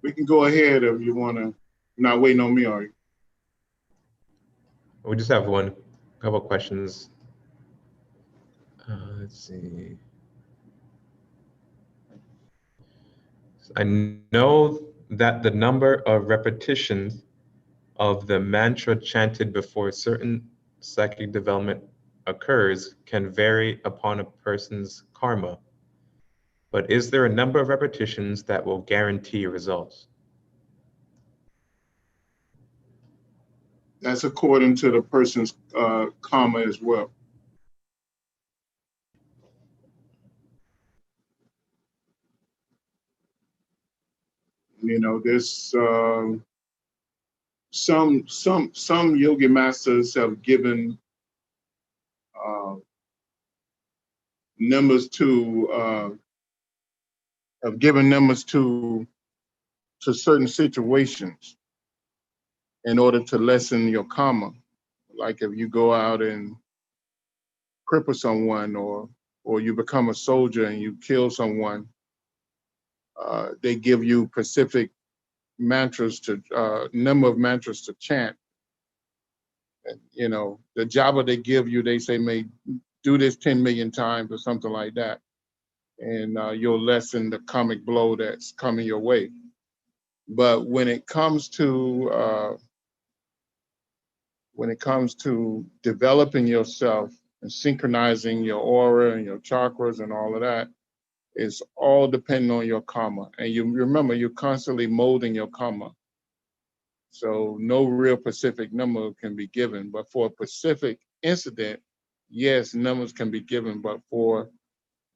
We can go ahead if you want to. You're not waiting on me, are you? We just have one couple questions. Let's see. I know that the number of repetitions of the mantra chanted before certain psychic development occurs can vary upon a person's karma. But is there a number of repetitions that will guarantee results? That's according to the person's karma as well. You know, there's some yogi masters uh, numbers to have given numbers to certain situations in order to lessen your karma. Like if you go out and cripple someone, or you become a soldier and you kill someone, they give you specific mantras to number of mantras to chant. And, you know, the Java they give you, they say may do this 10 million times or something like that, and you'll lessen the karmic blow that's coming your way. But when it comes to developing yourself and synchronizing your aura and your chakras and all of that, it's all depending on your karma. And you remember, you're constantly molding your karma. So no real specific number can be given. But for a specific incident, yes, numbers can be given. But for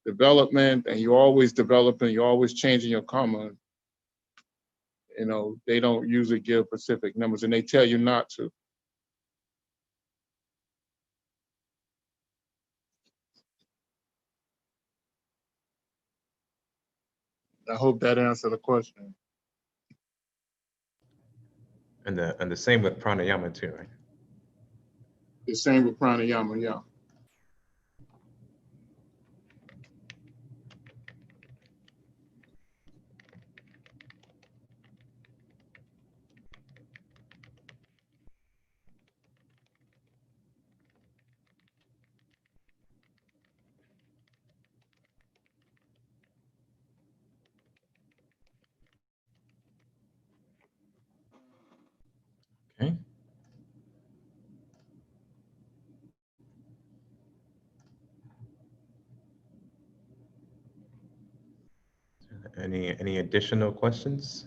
development, and you're always developing, you're always changing your karma, you know, they don't usually give specific numbers, and they tell you not to. I hope that answered the question. And the same with pranayama too, right? The same with pranayama, yeah. Okay. Any additional questions?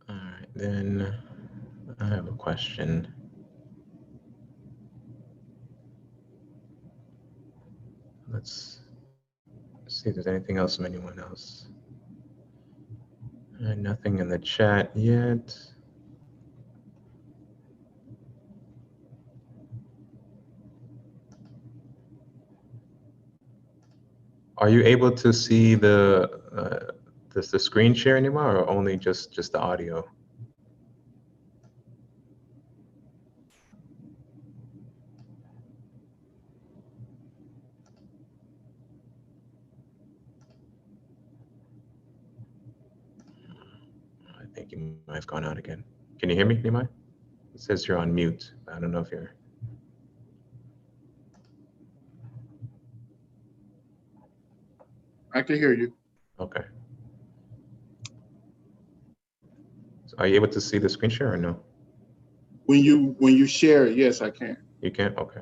All right, then I have a question. Let's see if there's anything else from anyone else. Nothing in the chat yet. Are you able to see the screen share anymore, or only just the audio? think you might have gone out again. Can you hear me, Nimai? It says you're on mute. I don't know if you're. I can hear you. Okay. So are you able to see the screen share or no? When you share it, yes, I can. You can't? Okay.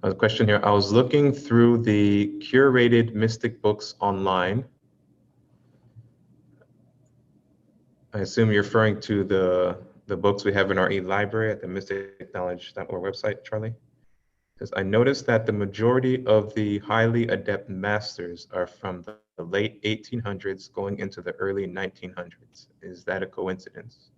A question here. I was looking through the curated mystic books online. I assume you're referring to the books we have in our e-library at the mysticknowledge.org website, Charlie. Says, I noticed that the majority of the highly adept masters are from the late 1800s going into the early 1900s. Is that a coincidence?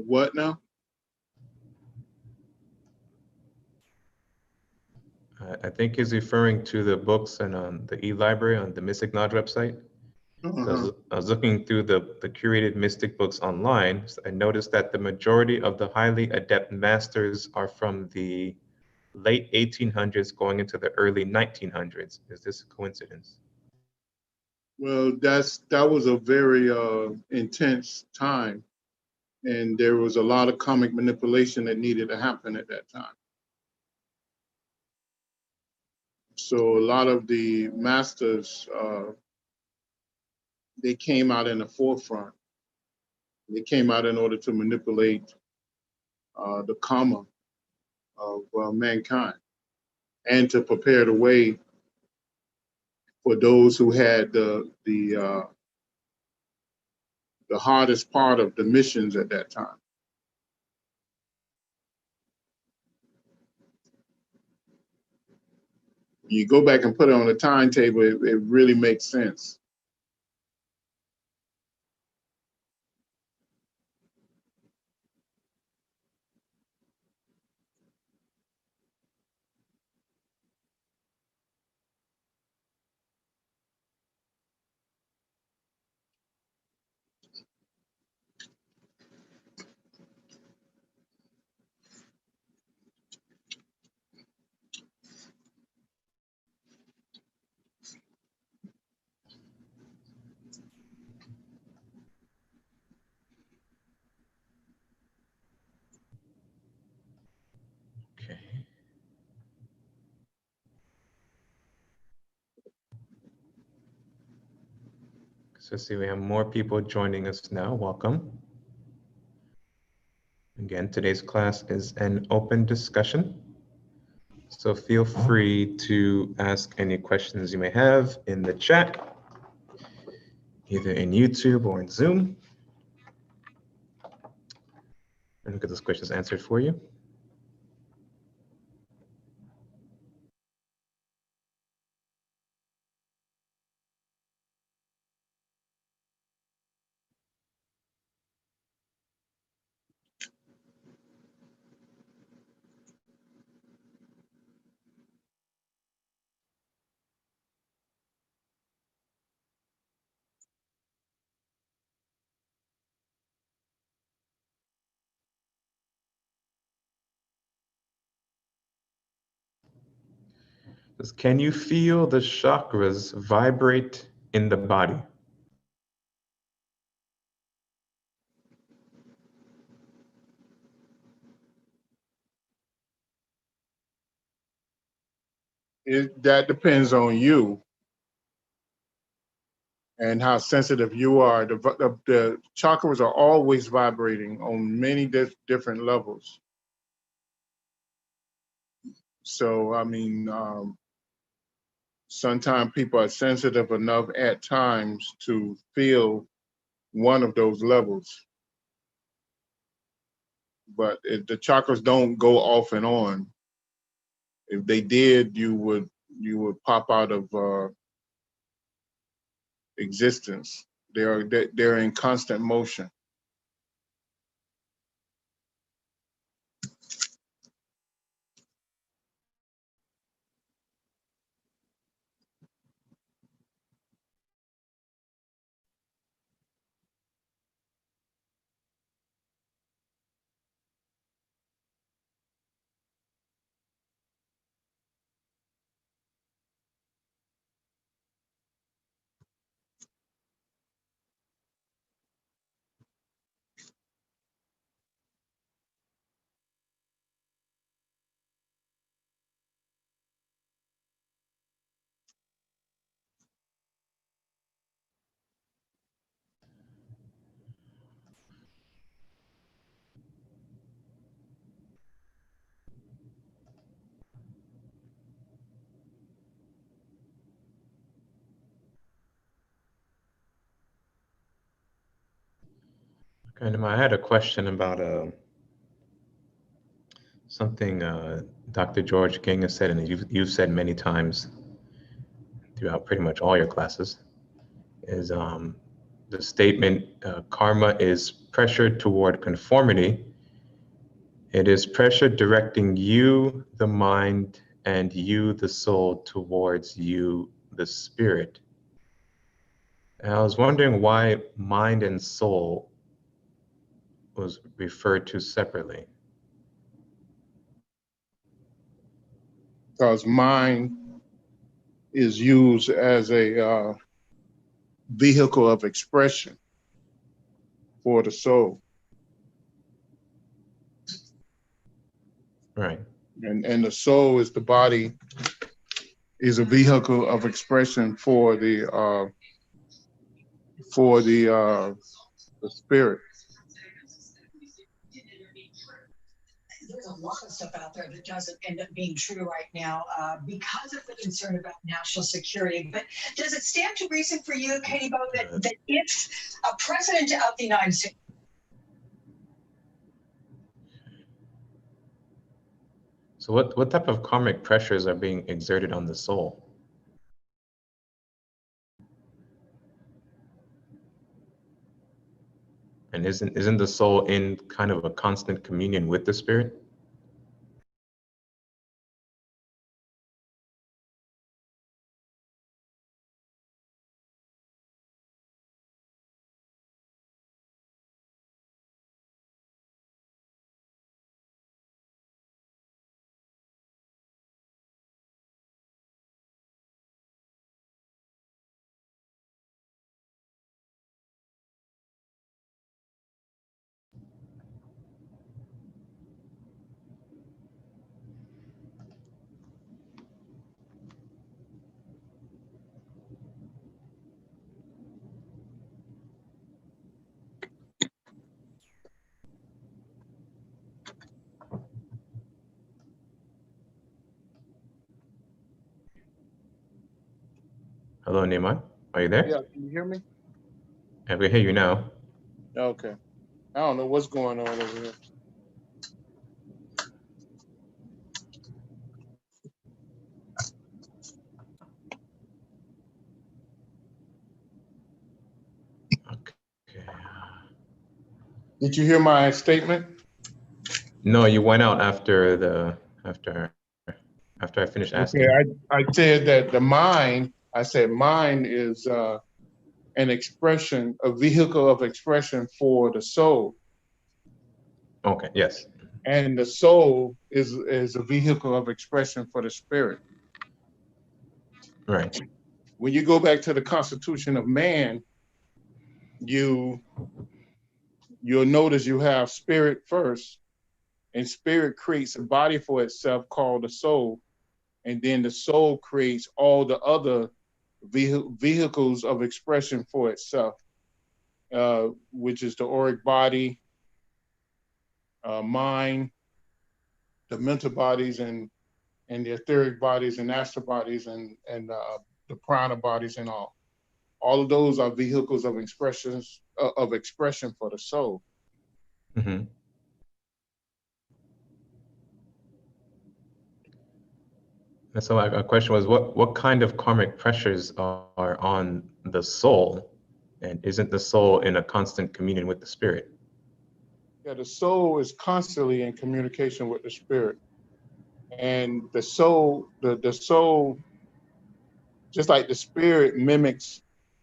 What now? I think he's referring to the books and on the e-library on the Mystic Knowledge website. Uh-huh. I was looking through the curated mystic books online. So I noticed that the majority of the highly adept masters are from the late 1800s going into the early 1900s. Is this a coincidence? Well, that was a very intense time, and there was a lot of comic manipulation that needed to happen at that time. So a lot of the masters, they came out in the forefront. They came out in order to manipulate the karma of mankind and to prepare the way for those who had the hardest part of the missions at that time. You go back and put it on a timetable, it really makes sense. Okay. So see, we have more people joining us now. Welcome. Again, today's class is an open discussion. So feel free to ask any questions you may have in the chat, either in YouTube or in Zoom. And get those questions answered for you. Can you feel the chakras vibrate in the body? That depends on you and how sensitive you are. The chakras are always vibrating on many different levels. So, I mean, sometimes people are sensitive enough at times to feel one of those levels. But the chakras don't go off and on. If they did, you would pop out of existence. They're in constant motion. Kind of, I had a question about something Dr. George King has said, and you've said many times throughout pretty much all your classes, is the statement, karma is pressure toward conformity. It is pressure directing you, the mind, and you, the soul, towards you, the spirit. And I was wondering why mind and soul was referred to separately. Because mind is used as a vehicle of expression for the soul. Right. And the soul is the body, is a vehicle of expression for the spirit. There's a lot of stuff out there that doesn't end up being true right now because of the concern about national security. But does it stand to reason for you, Katie Bo, that if a president of the United States— So what type of karmic pressures are being exerted on the soul? And isn't the soul in kind of a constant communion with the spirit? Hello, Nehemiah. Are you there? Yeah, can you hear me? I can hear you now. Okay. I don't know what's going on over here. Okay. Did you hear my statement? No, you went out after I finished Okay, asking. I said that I said mind is an expression, a vehicle of expression for the soul. Okay, yes. And the soul is a vehicle of expression for the spirit. Right. When you go back to the Constitution of Man, you'll notice you have spirit first, and spirit creates a body for itself called the soul, and then the soul creates all the other vehicles of expression for itself, which is the auric body, mind, the mental bodies, and the etheric bodies and astral bodies, and the prana bodies, and all. All of those are vehicles of expression for the soul. Mm-hmm. And so a question was, what kind of karmic pressures are on the soul, and isn't the soul in a constant communion with the spirit? Yeah, the soul is constantly in communication with the spirit, and the soul, the soul, just like the spirit mimics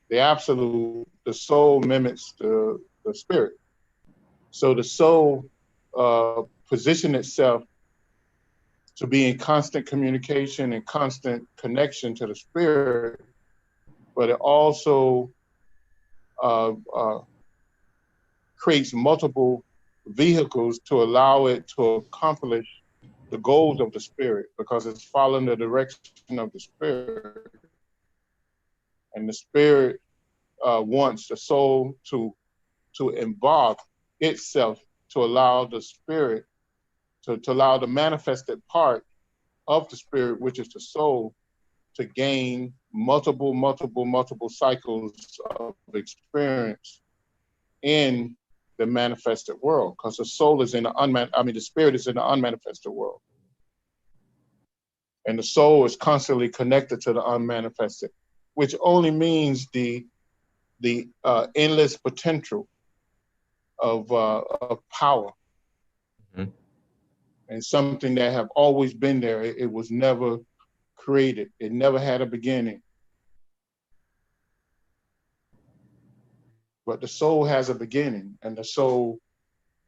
the absolute, the soul mimics the spirit. So the soul position itself to be in constant communication and constant connection to the spirit, but it also uh, uh, creates multiple vehicles to allow it to accomplish the goals of the spirit, because it's following the direction of the spirit. And the spirit wants the soul to involve itself to allow the spirit, to allow the manifested part of the spirit, which is the soul, to gain multiple cycles of experience in the manifested world, because the soul is in the spirit is in the unmanifested world. And the soul is constantly connected to the unmanifested, which only means the endless potential of power. Mhm. And something that have always been there. It was never created. It never had a beginning. But the soul has a beginning, and the soul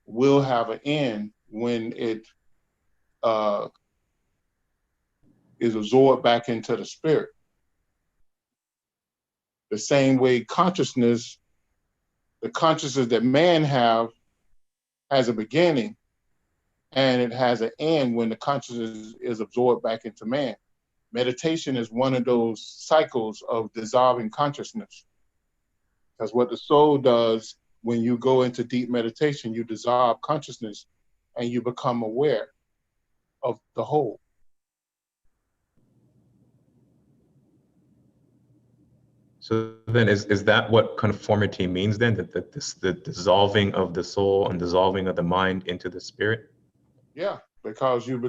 will have an end when it is absorbed back into the spirit. The same way the consciousness that man has a beginning, and it has an end when the consciousness is absorbed back into man. Meditation is one of those cycles of dissolving consciousness. Because what the soul does when you go into deep meditation, you dissolve consciousness and you become aware of the whole. So then is that what conformity means then? That the dissolving of the soul and dissolving of the mind into the spirit? Yeah, because you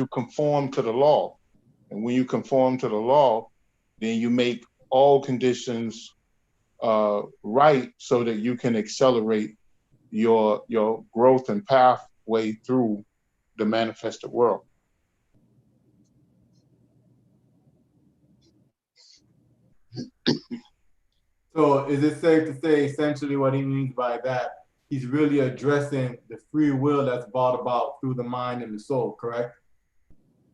conform to the law. And when you conform to the law, then you make all conditions right so that you can accelerate your growth and pathway through the manifested world. So is it safe to say essentially what he means by that? He's really addressing the free will that's brought about through the mind and the soul, correct?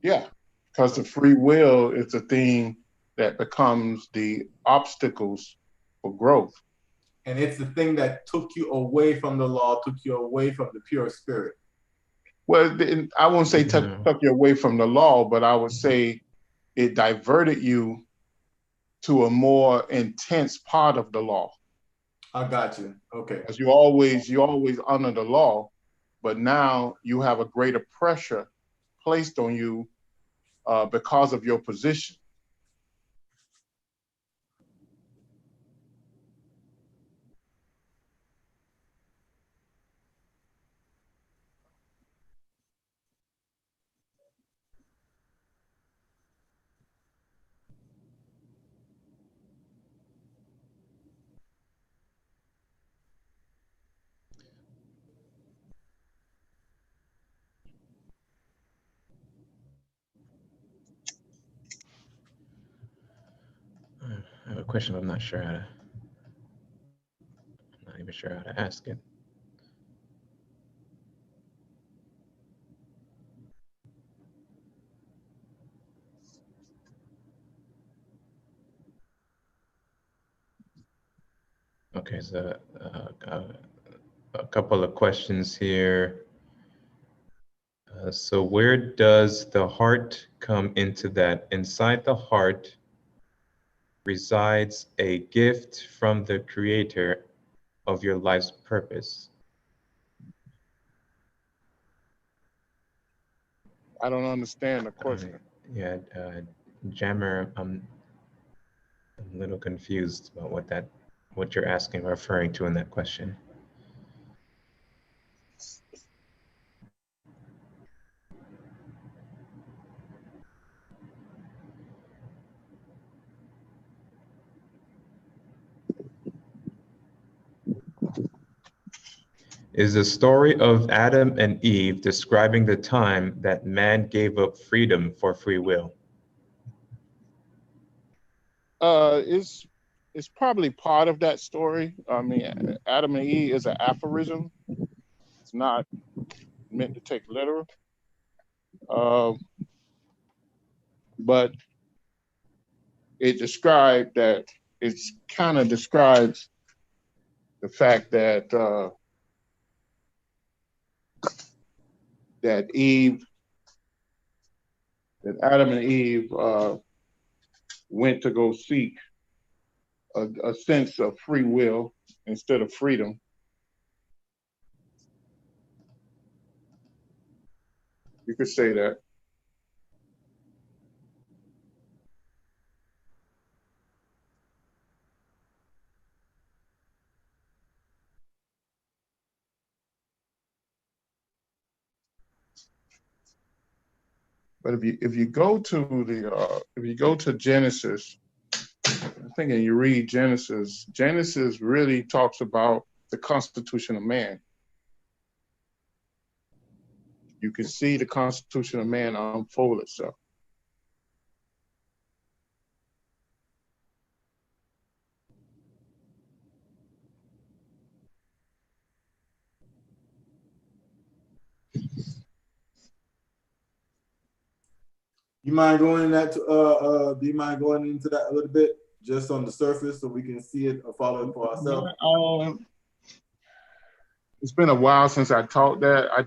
Yeah, because the free will is the thing that becomes the obstacles for growth. And it's the thing that took you away from the law, took you away from the pure spirit. Well, I won't say No. took you away from the law, but I would say it diverted you to a more intense part of the law. I got you. Okay. Because you always under the law, but now you have a greater pressure placed on you because of your position. I have a question, but I'm not even sure how to ask it. Okay, so a couple of questions here. So where does the heart come into that? Inside the heart resides a gift from the creator of your life's purpose. I don't understand the question. Yeah, Jammer, I'm a little confused about what you're asking, referring to in that question. Is the story of Adam and Eve describing the time that man gave up freedom for free will? It's probably part of that story. I mean, Adam and Eve is an aphorism. It's not meant to take literal. But it kind of describes the fact that that Adam and Eve went to go seek a sense of free will instead of freedom. You could say that. But if you go to Genesis, I think, and you read Genesis, Genesis really talks about the constitution of man. You can see the constitution of man unfold itself. You mind going in that? Do you mind going into that a little bit, just on the surface, so we can see it or follow it for ourselves? It's been a while since I taught that.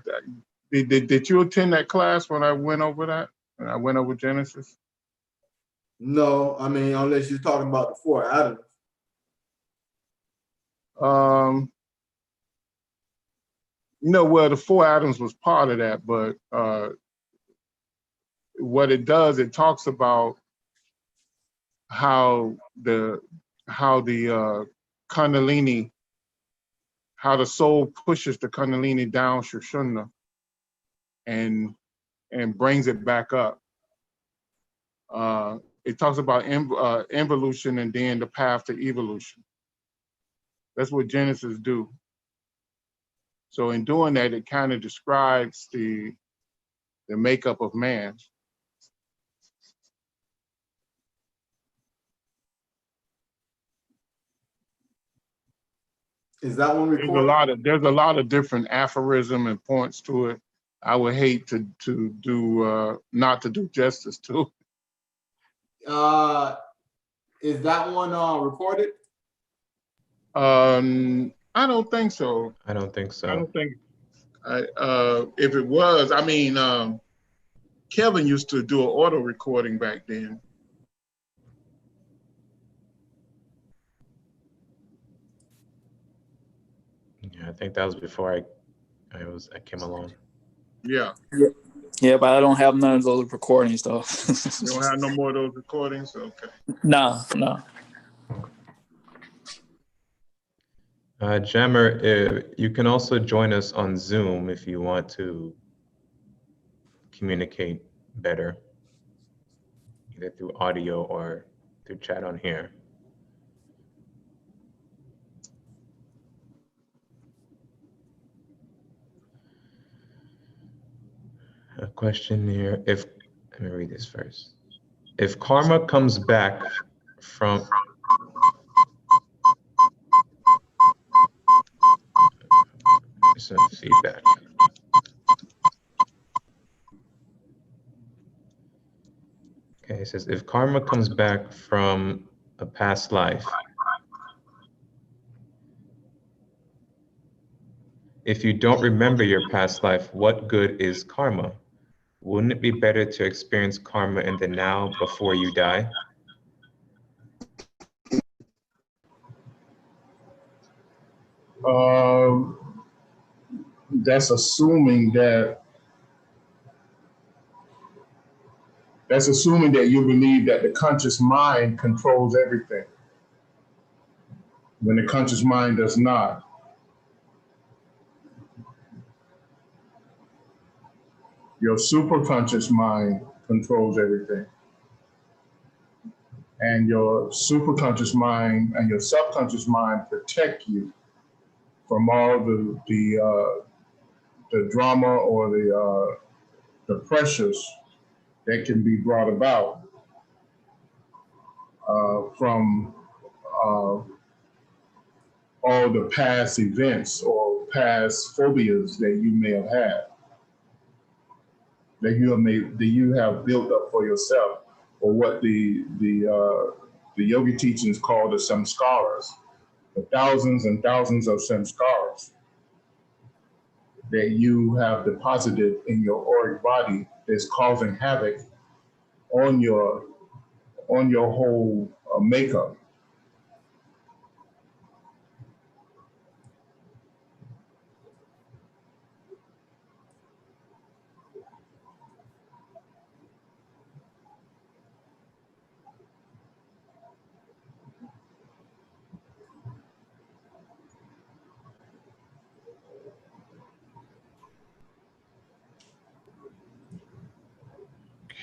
Did you attend that class when I went over that? When I went over Genesis? No, I mean, unless you're talking about the 4 atoms. Well, the 4 atoms was part of that, but what it does, it talks about how the Kundalini, how the soul pushes the Kundalini down Shushumna and brings it back up. It talks about involution and then the path to evolution. That's what Genesis do. So in doing that, it kind of describes the makeup of man. Is that one recorded? There's a lot of different aphorism and points to it. I would hate to do not to do justice to it. Is that one recorded? I don't think so. I don't think so. I don't think. If it was, I mean, Kevin used to do an auto recording back then. Yeah, I think that was before I came along. Yeah. Yeah, but I don't have none of those recordings though. You don't have no more of those recordings? Okay. No. Jammer, you can also join us on Zoom if you want to communicate better, either through audio or through chat on here. A question here. Let me read this first. If karma comes back from some feedback. Okay, it says if karma comes back from a past life, if you don't remember your past life, what good is karma? Wouldn't it be better to experience karma in the now before you die? That's assuming that you believe that the conscious mind controls everything, when the conscious mind does not. Your superconscious mind controls everything. And your superconscious mind and your subconscious mind protect you from all the drama or the pressures that can be brought about from all the past events or past phobias that you may have had, that you have built up for yourself, or what the yogi teachings call the samskaras, the thousands and thousands of samskaras that you have deposited in your auric body that's causing havoc on your whole makeup.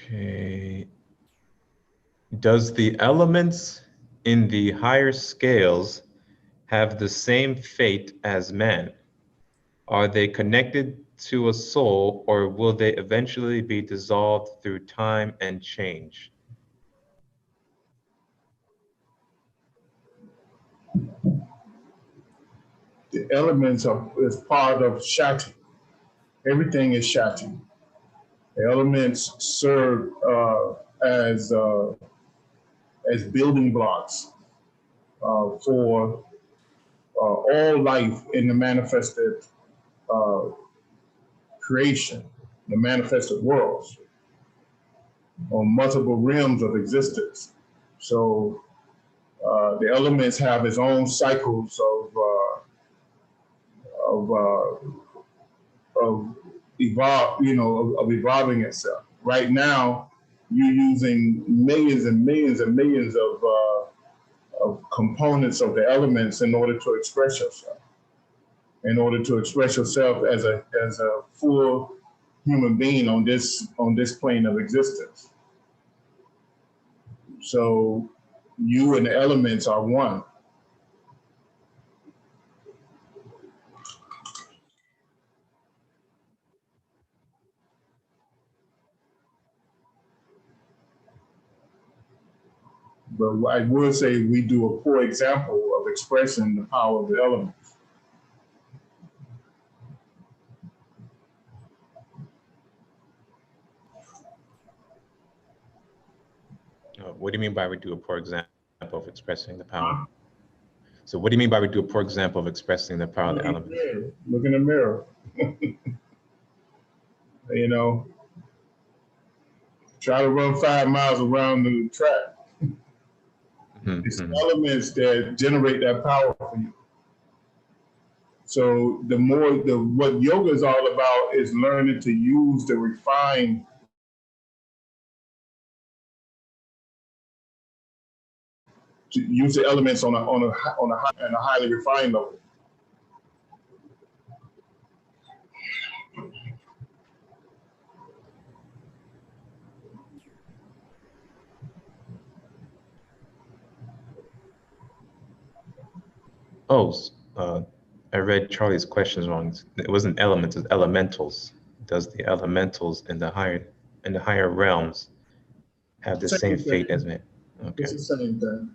Okay. Does the elements in the higher scales have the same fate as man? Are they connected to a soul, or will they eventually be dissolved through time and change? The elements is part of Shakti. Everything is Shakti. The elements serve as building blocks for all life in the manifested creation, the manifested worlds, on multiple realms of existence. So the elements have its own cycles of evolving itself. Right now, you're using millions and millions and millions of components of the elements in order to express yourself. In order to express yourself as a full human being on this plane of existence. So you and the elements are one. But I would say we do a poor example of expressing the power of the elements. What do you mean by we do a poor example of expressing the power? So what do you mean by we do a poor example of expressing the power of the elements? Look in the mirror. You know, try to run 5 miles around the track. It's elements that generate that power for you. So what yoga is all about is learning to use the refined to use the elements on a highly refined level. Oh, I read Charlie's questions wrong. It wasn't elements, it's elementals. Does the elementals in the higher realms have the same fate as man? Okay. It's the same thing.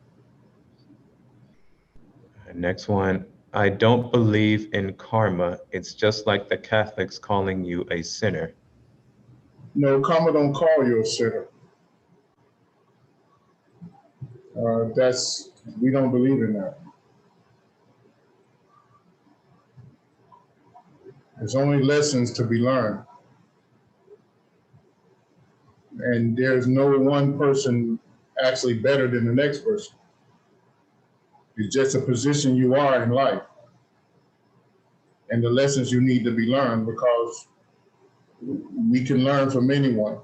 Next one. I don't believe in karma. It's just like the Catholics calling you a sinner. No, karma don't call you a sinner. We don't believe in that. There's only lessons to be learned. And there's no one person actually better than the next person. It's just a position you are in life and the lessons you need to be learned, because we can learn from anyone.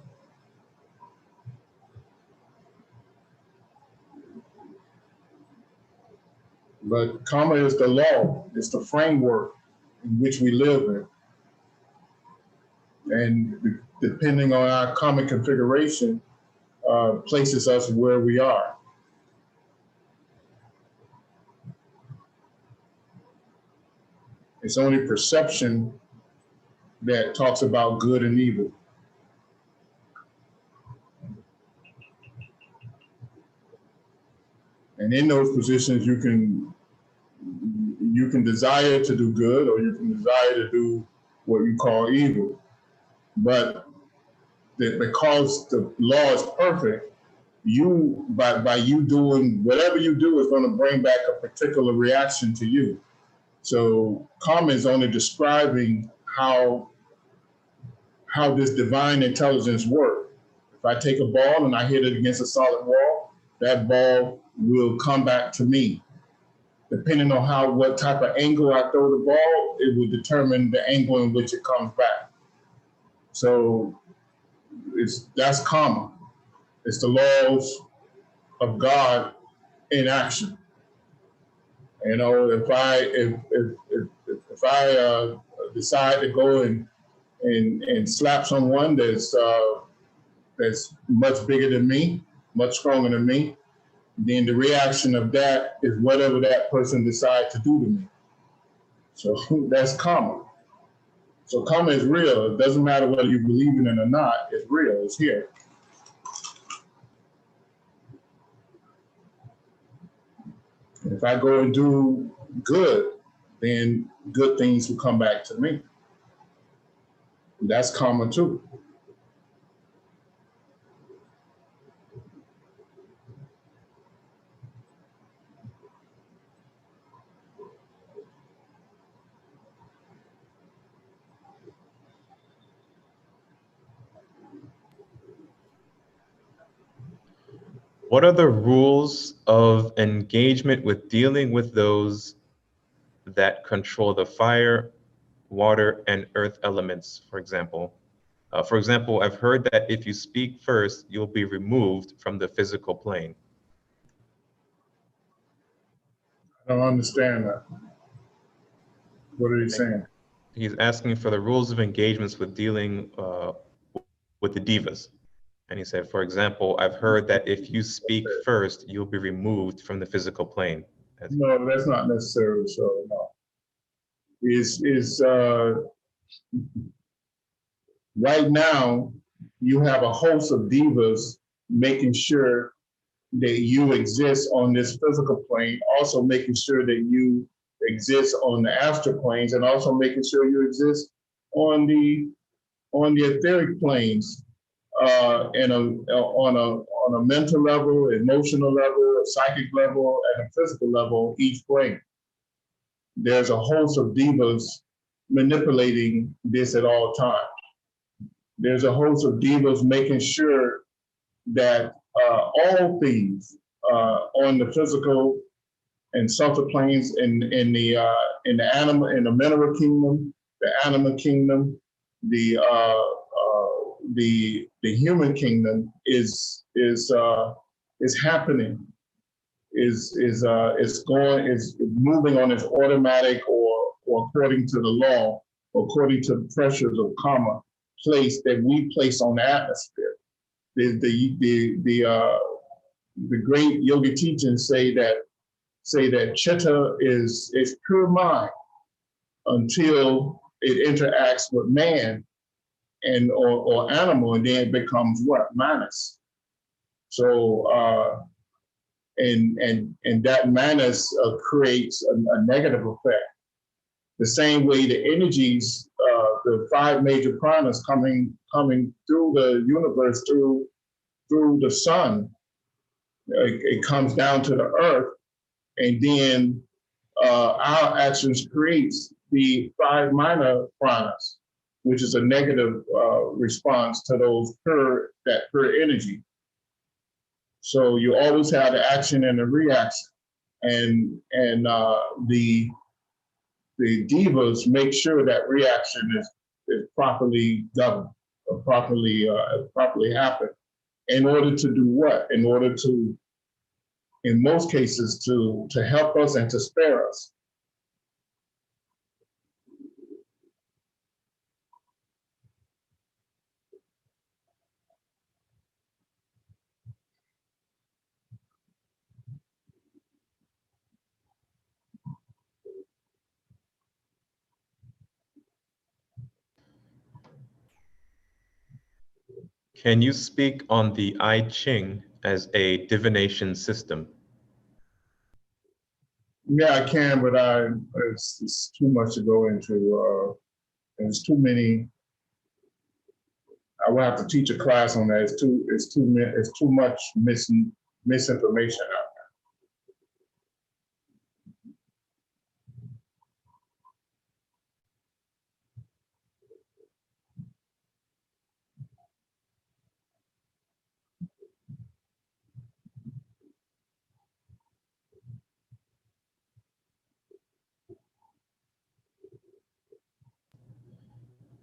But karma is the law, it's the framework in which we live in. And depending on our karmic configuration, places us where we are. It's only perception that talks about good and evil. And in those positions, you can desire to do good, or you can desire to do what you call evil. But because the law is perfect, by you doing whatever you do is going to bring back a particular reaction to you. So karma is only describing how this divine intelligence works. If I take a ball and I hit it against a solid wall, that ball will come back to me. Depending on what type of angle I throw the ball, it will determine the angle in which it comes back. So that's karma. It's the laws of God in action. You know, if I decide to go and slap someone that's that's much bigger than me, much stronger than me, then the reaction of that is whatever that person decides to do to me. So that's karma. So karma is real. It doesn't matter whether you believe in it or not. It's real. It's here. If I go and do good, then good things will come back to me. That's karma too. What are the rules of engagement with dealing with those that control the fire, water, and earth elements, for example? I've heard that if you speak first, you'll be removed from the physical plane. I don't understand that. What are you saying? He's asking for the rules of engagements with dealing with the divas. And he said, for example, I've heard that if you speak first, you'll be removed from the physical plane. No, that's not necessarily so. No, right now you have a host of divas making sure that you exist on this physical plane, also making sure that you exist on the astral planes, and also making sure you exist on the etheric planes, on a mental level, emotional level, a psychic level, and a physical level, each plane. There's a host of divas manipulating this at all times. There's a host of divas making sure that all things on the physical and subtle planes in the animal, in the mineral kingdom, the animal kingdom, the human kingdom is happening, is moving on its automatic or according to the law, according to the pressures of karma that we place on the atmosphere. The great yogi teachings say that chitta is pure mind until it interacts with man and or animal, and then it becomes what? Manas. So and that manas creates a negative effect. The same way the energies, the 5 major pranas coming through the universe, through the sun, it comes down to the earth, and then our actions creates the 5 minor pranas, which is a negative response to that pure energy. So you always have the action and the reaction, and the divas make sure that reaction is properly governed or properly happen. In order to do what? In order to, in most cases, to help us and to spare us. Can you speak on the I Ching as a divination system? Yeah, I can, but it's too much to go into. There's too many. I will have to teach a class on that. It's too much misinformation out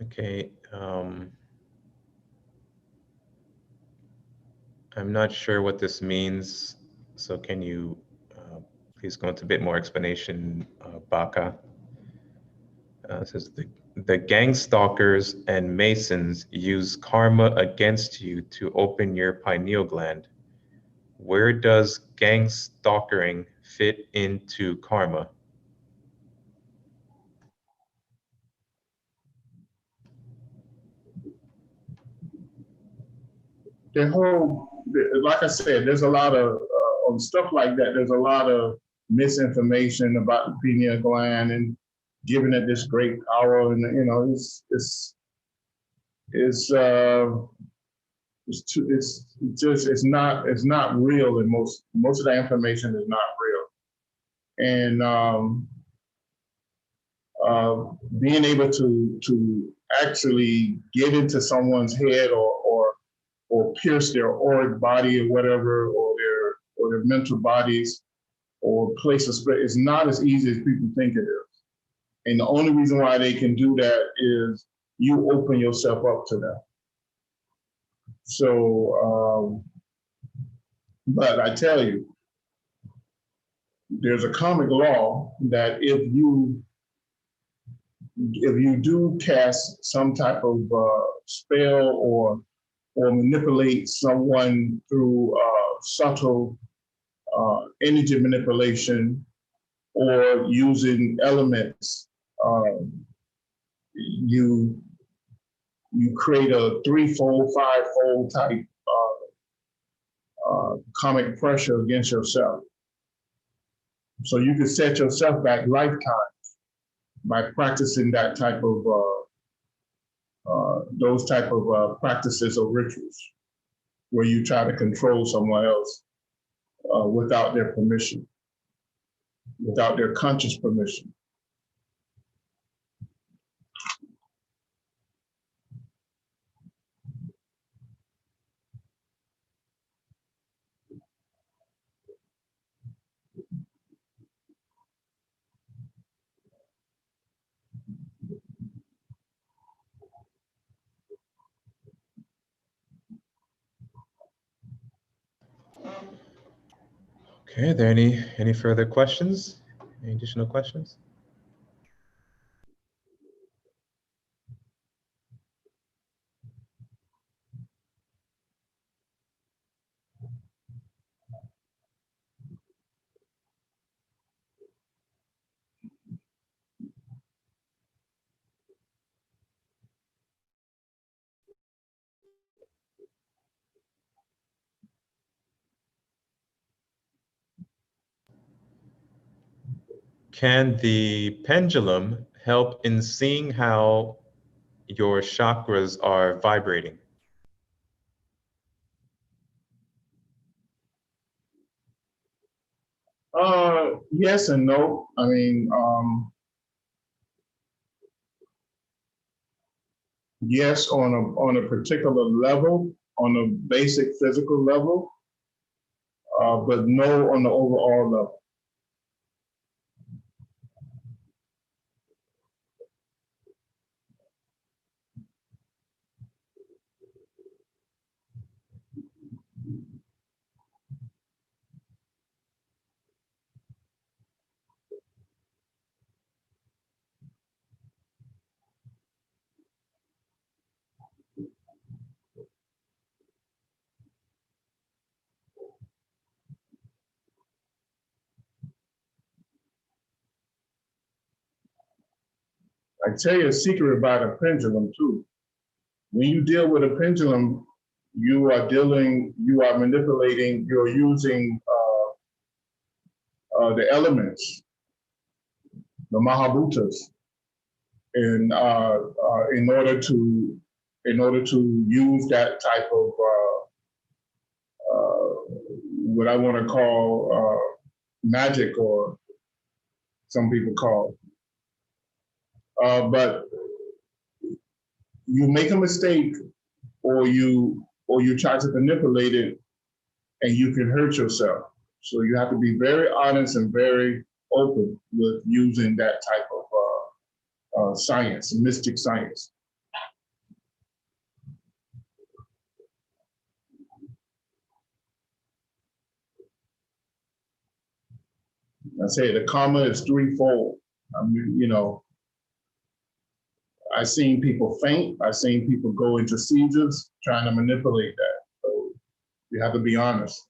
Okay. I'm not sure what this means, so can you please go into a bit more explanation, Baka? Says the gang stalkers and Masons use karma against you to open your pineal gland. Where does gang stalkering fit into karma? The whole, like I said, there's a lot of on stuff like that. There's a lot of misinformation about the pineal gland and giving it this great power, and you know, it's not real, and most of that information is not real. And being able to actually get into someone's head or pierce their auric body or whatever, or their mental bodies, or place a spell is not as easy as people think it is. And the only reason why they can do that is you open yourself up to them. So, but I tell you, there's a karmic law that if you do cast some type of spell or manipulate someone through subtle energy manipulation or using elements, you create a threefold, fivefold type karmic pressure against yourself. So you can set yourself back lifetimes by practicing that type of those type of practices or rituals, where you try to control someone else without their permission, without their conscious permission. Okay, are there any further questions? Any additional questions? Can the pendulum help in seeing how your chakras are vibrating? Yes and no. I mean, yes, on a particular level, on a basic physical level, but no on the overall level. I tell you a secret about a pendulum too. When you deal with a pendulum, you are manipulating, you're using the elements, the Mahabhutas, and in order to use that type of what I want to call magic, or some people call. But you make a mistake, or you try to manipulate it, and you can hurt yourself. So you have to be very honest and very open with using that type of science, mystic science. I say the karma is threefold. I mean, I've seen people faint. I've seen people go into seizures trying to manipulate that. So you have to be honest.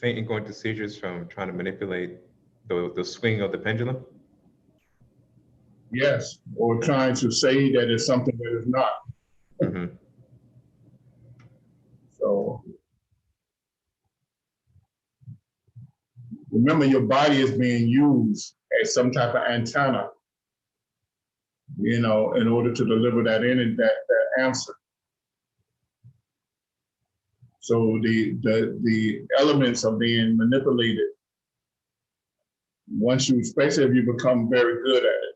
Fainting, going to seizures from trying to manipulate the swing of the pendulum? Yes, or trying to say that it's something that is not. Mm-hmm. So remember, your body is being used as some type of antenna, you know, in order to deliver that that answer. So the elements are being manipulated once you, especially if you become very good at it.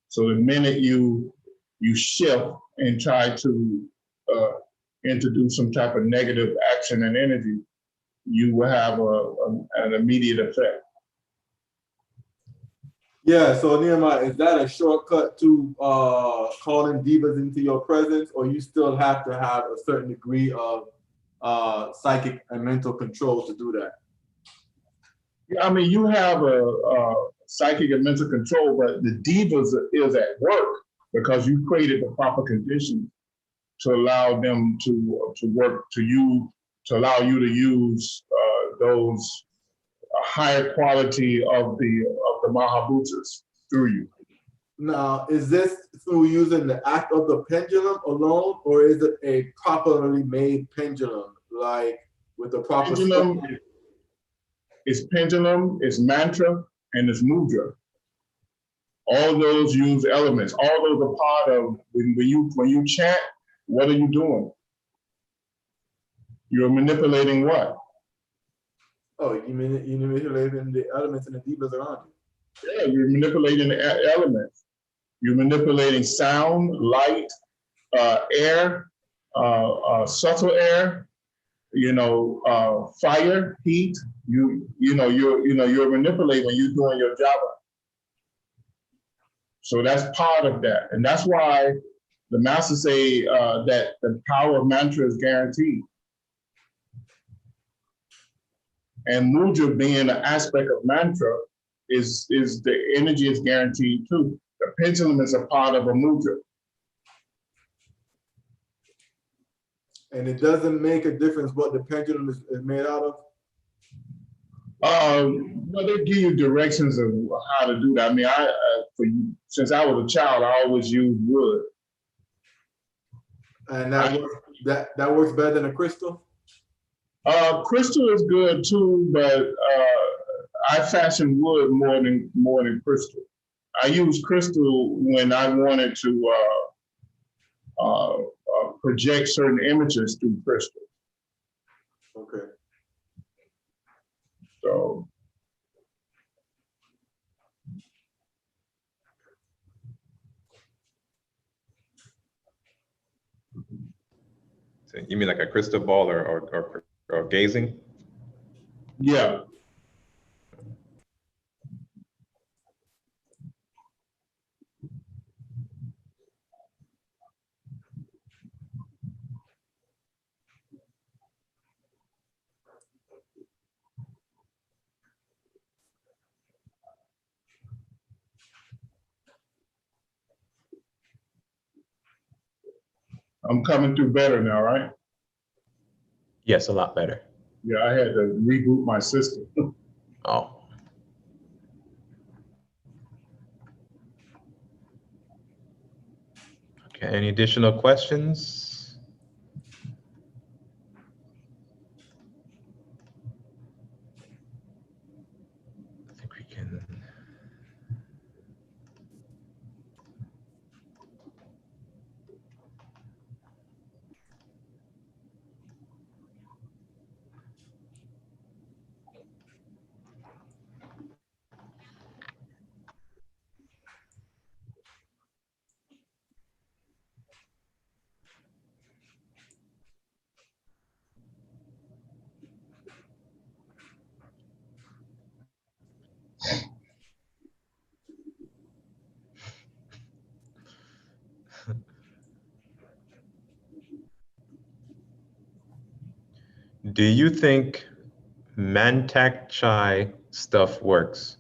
So the minute you shift and try to introduce some type of negative action and energy, you will have an immediate effect. Yeah, so Nehemiah, is that a shortcut to calling divas into your presence, or you still have to have a certain degree of psychic and mental control to do that? Yeah, I mean, you have a psychic and mental control, but the divas is at work because you created the proper conditions to allow them to work to you, to allow you to use those higher quality of the Mahabhutas through you. Now, is this through using the act of the pendulum alone, or is it a properly made pendulum, like with the proper Pendulum, it's pendulum, it's mantra, and it's mudra. All those use elements. All those are part of when you chant. What are you doing? You're manipulating what? Oh, you mean you're manipulating the elements and the divas around you? Yeah, you're manipulating the elements. You're manipulating sound, light, air, subtle air. You know, fire, heat. You're manipulating when you're doing your job. So that's part of that, and that's why the masters say that the power of mantra is guaranteed. And mudra being an aspect of mantra is the energy is guaranteed too. The pendulum is a part of a mudra. And it doesn't make a difference what the pendulum is made out of? Well, they give you directions of how to do that. I mean, since I was a child, I always used wood. And that works better than a crystal? Crystal is good too, but I fashion wood more than crystal. I use crystal when I wanted to project certain images through crystal. Okay. So. So you mean like a crystal ball or gazing? Yeah. I'm coming through better now, right? Yes, a lot better. Yeah, I had to reboot my system. Oh. Okay, any additional questions? I think we can. Do you think Mantak Chai stuff works?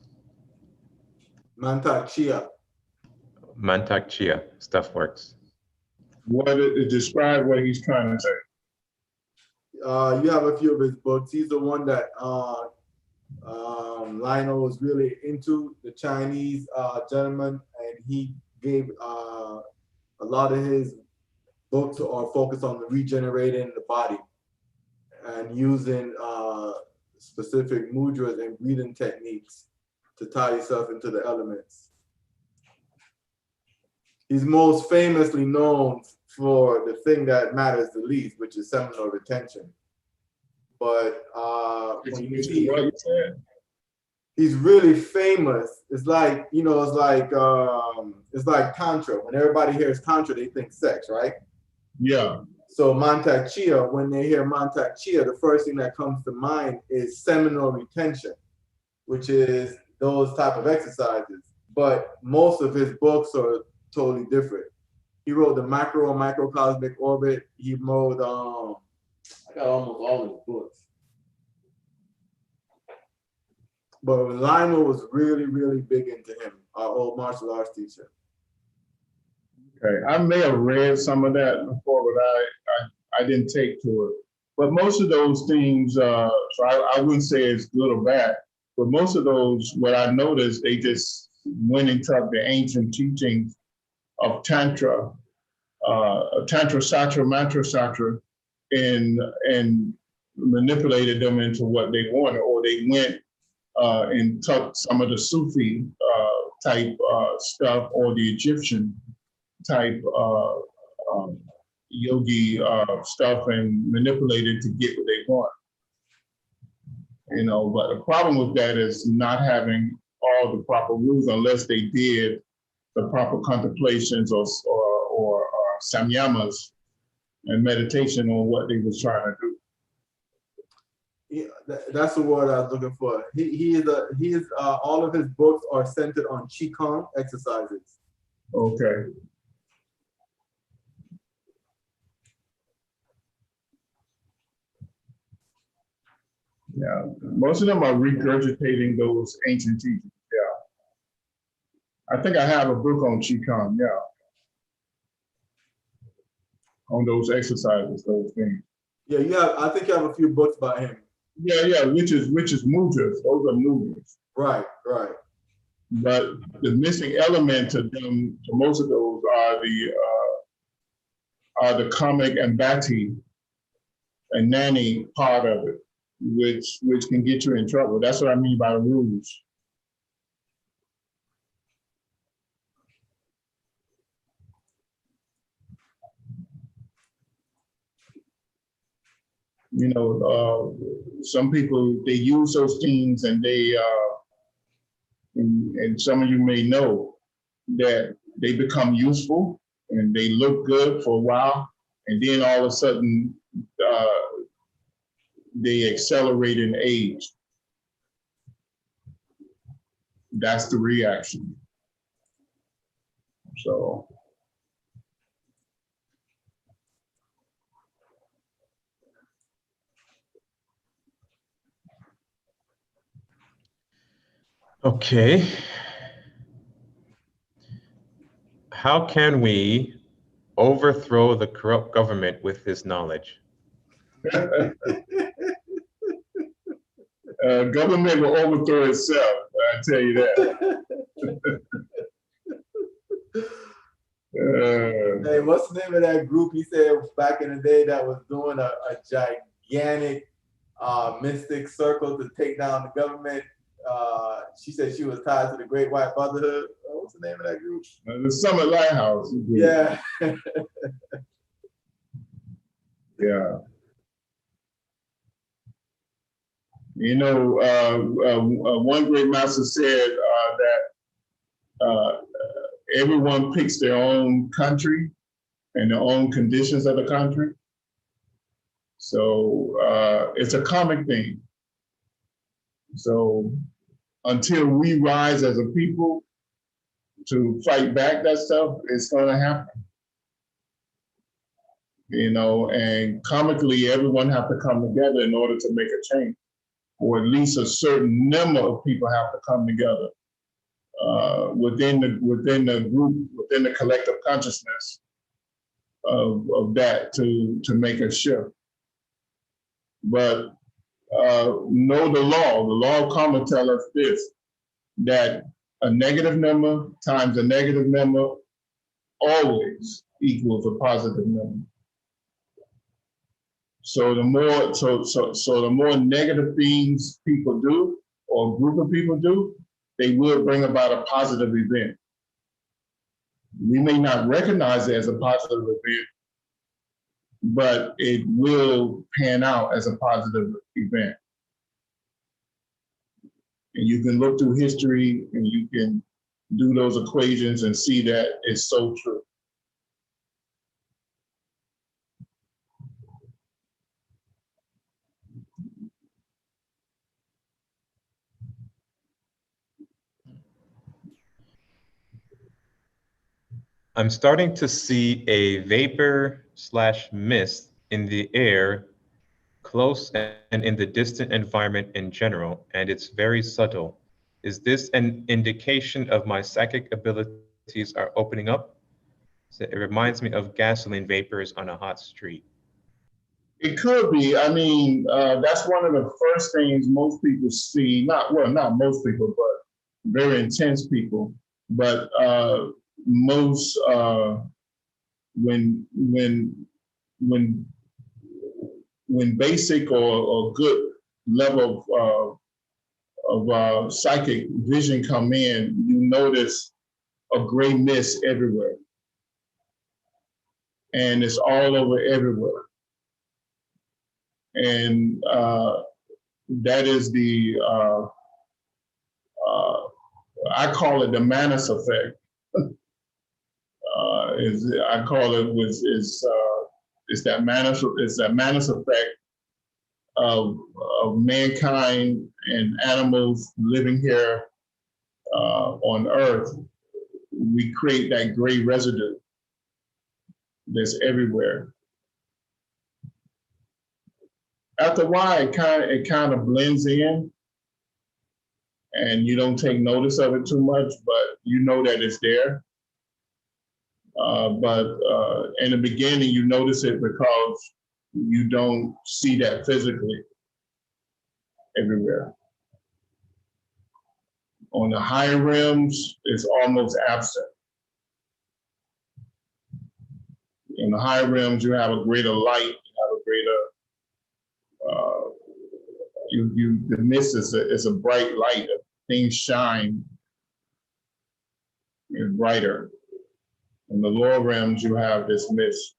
Mantak Chia. Mantak Chia stuff works. Describe what he's trying to say. You have a few of his books. He's the one that Lionel was really into, the Chinese gentleman, and he gave a lot of his books are focused on the regenerating the body and using specific mudras and breathing techniques to tie yourself into the elements. He's most famously known for the thing that matters the least, which is seminal retention. But when you see, what you said? he's really famous. It's like, you know, it's like Tantra. When everybody hears Tantra, they think sex, right? Yeah. So Mantak Chia, when they hear Mantak Chia, the first thing that comes to mind is seminal retention, which is those type of exercises. But most of his books are totally different. He wrote the Macro and Microcosmic Orbit. He wrote, I got almost all his books. But Lionel was really, really big into him, our old martial arts teacher. Okay, I may have read some of that before, but I didn't take to it. But most of those things, so I wouldn't say it's good or bad, but most of those, what I noticed, they just went into the ancient teachings of Tantra, Tantra Satra, Mantra Satra, and manipulated them into what they wanted, or they went and took some of the Sufi type stuff, or the Egyptian type yogi stuff, and manipulated to get what they want. You know, but the problem with that is not having all the proper rules, unless they did the proper contemplations or samyamas and meditation on what they was trying to do. Yeah, that's the word I was looking for. He is all of his books are centered on Qigong exercises. Okay. Yeah, most of them are regurgitating those ancient teachings. Yeah, I think I have a book on Qigong. Yeah, on those exercises, those things. Yeah, you have. I think you have a few books by him. Yeah, which is mudras. Those are mudras. Right. But the missing element to them, to most of those, are the comic and bhati and nani part of it, which can get you in trouble. That's what I mean by the rules. You know, some people, they use those things, and they and some of you may know that they become useful and they look good for a while, and then all of a sudden they accelerate in age. That's the reaction. So. Okay. How can we overthrow the corrupt government with this knowledge? Government will overthrow itself, I tell you that. Hey, what's the name of that group he said back in the day that was doing a gigantic mystic circle to take down the government? She said she was tied to the Great White Brotherhood. What's the name of that group? The Summit Lighthouse. Yeah. Yeah. You know, one great master said that everyone picks their own country and their own conditions of the country. So it's a comic thing. So until we rise as a people to fight back that stuff, it's going to happen. and comically, everyone have to come together in order to make a change, or at least a certain number of people have to come together within the group, within the collective consciousness of that to make a shift. But know the law. The law of karma tells us this, that a negative number times a negative number always equals a positive number. So the more the more negative things people do, or a group of people do, they will bring about a positive event. We may not recognize it as a positive event, but it will pan out as a positive event. And you can look through history and you can do those equations and see that it's so true. I'm starting to see a vapor/mist in the air, close and in the distant environment in general, and it's very subtle. Is this an indication of my psychic abilities are opening up? So it reminds me of gasoline vapors on a hot street. It could be. I mean, that's one of the first things most people see. Not most people, but very intense people. But most when basic or good level of psychic vision come in, you notice a gray mist everywhere, and it's all over everywhere. And that is the I call it the Manus effect. I call it it's that Manus effect of mankind and animals living here on Earth. We create that gray residue that's everywhere. After a while, it kind of blends in, and you don't take notice of it too much, but you know that it's there. But in the beginning, you notice it because you don't see that physically everywhere. On the higher rims, it's almost absent. In the higher rims, you have a greater light, you have a greater, the mist is a bright light. Things shine and brighter. In the lower rims, you have this mist.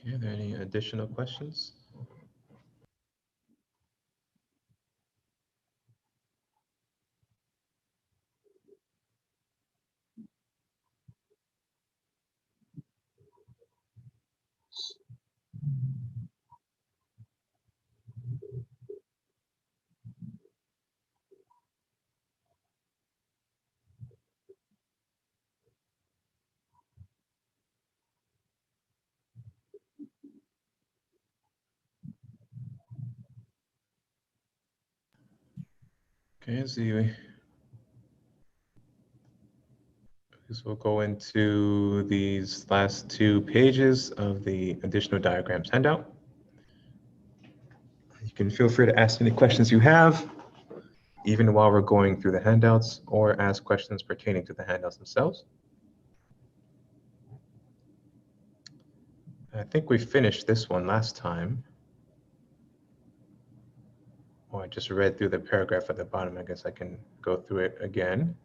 Okay, are there any additional questions? Okay, This will go into these last 2 pages of the additional diagrams handout. You can feel free to ask any questions you have, even while we're going through the handouts, or ask questions pertaining to the handouts themselves. I think we finished this one last time. Or I just read through the paragraph at the bottom. I guess I can go through it again.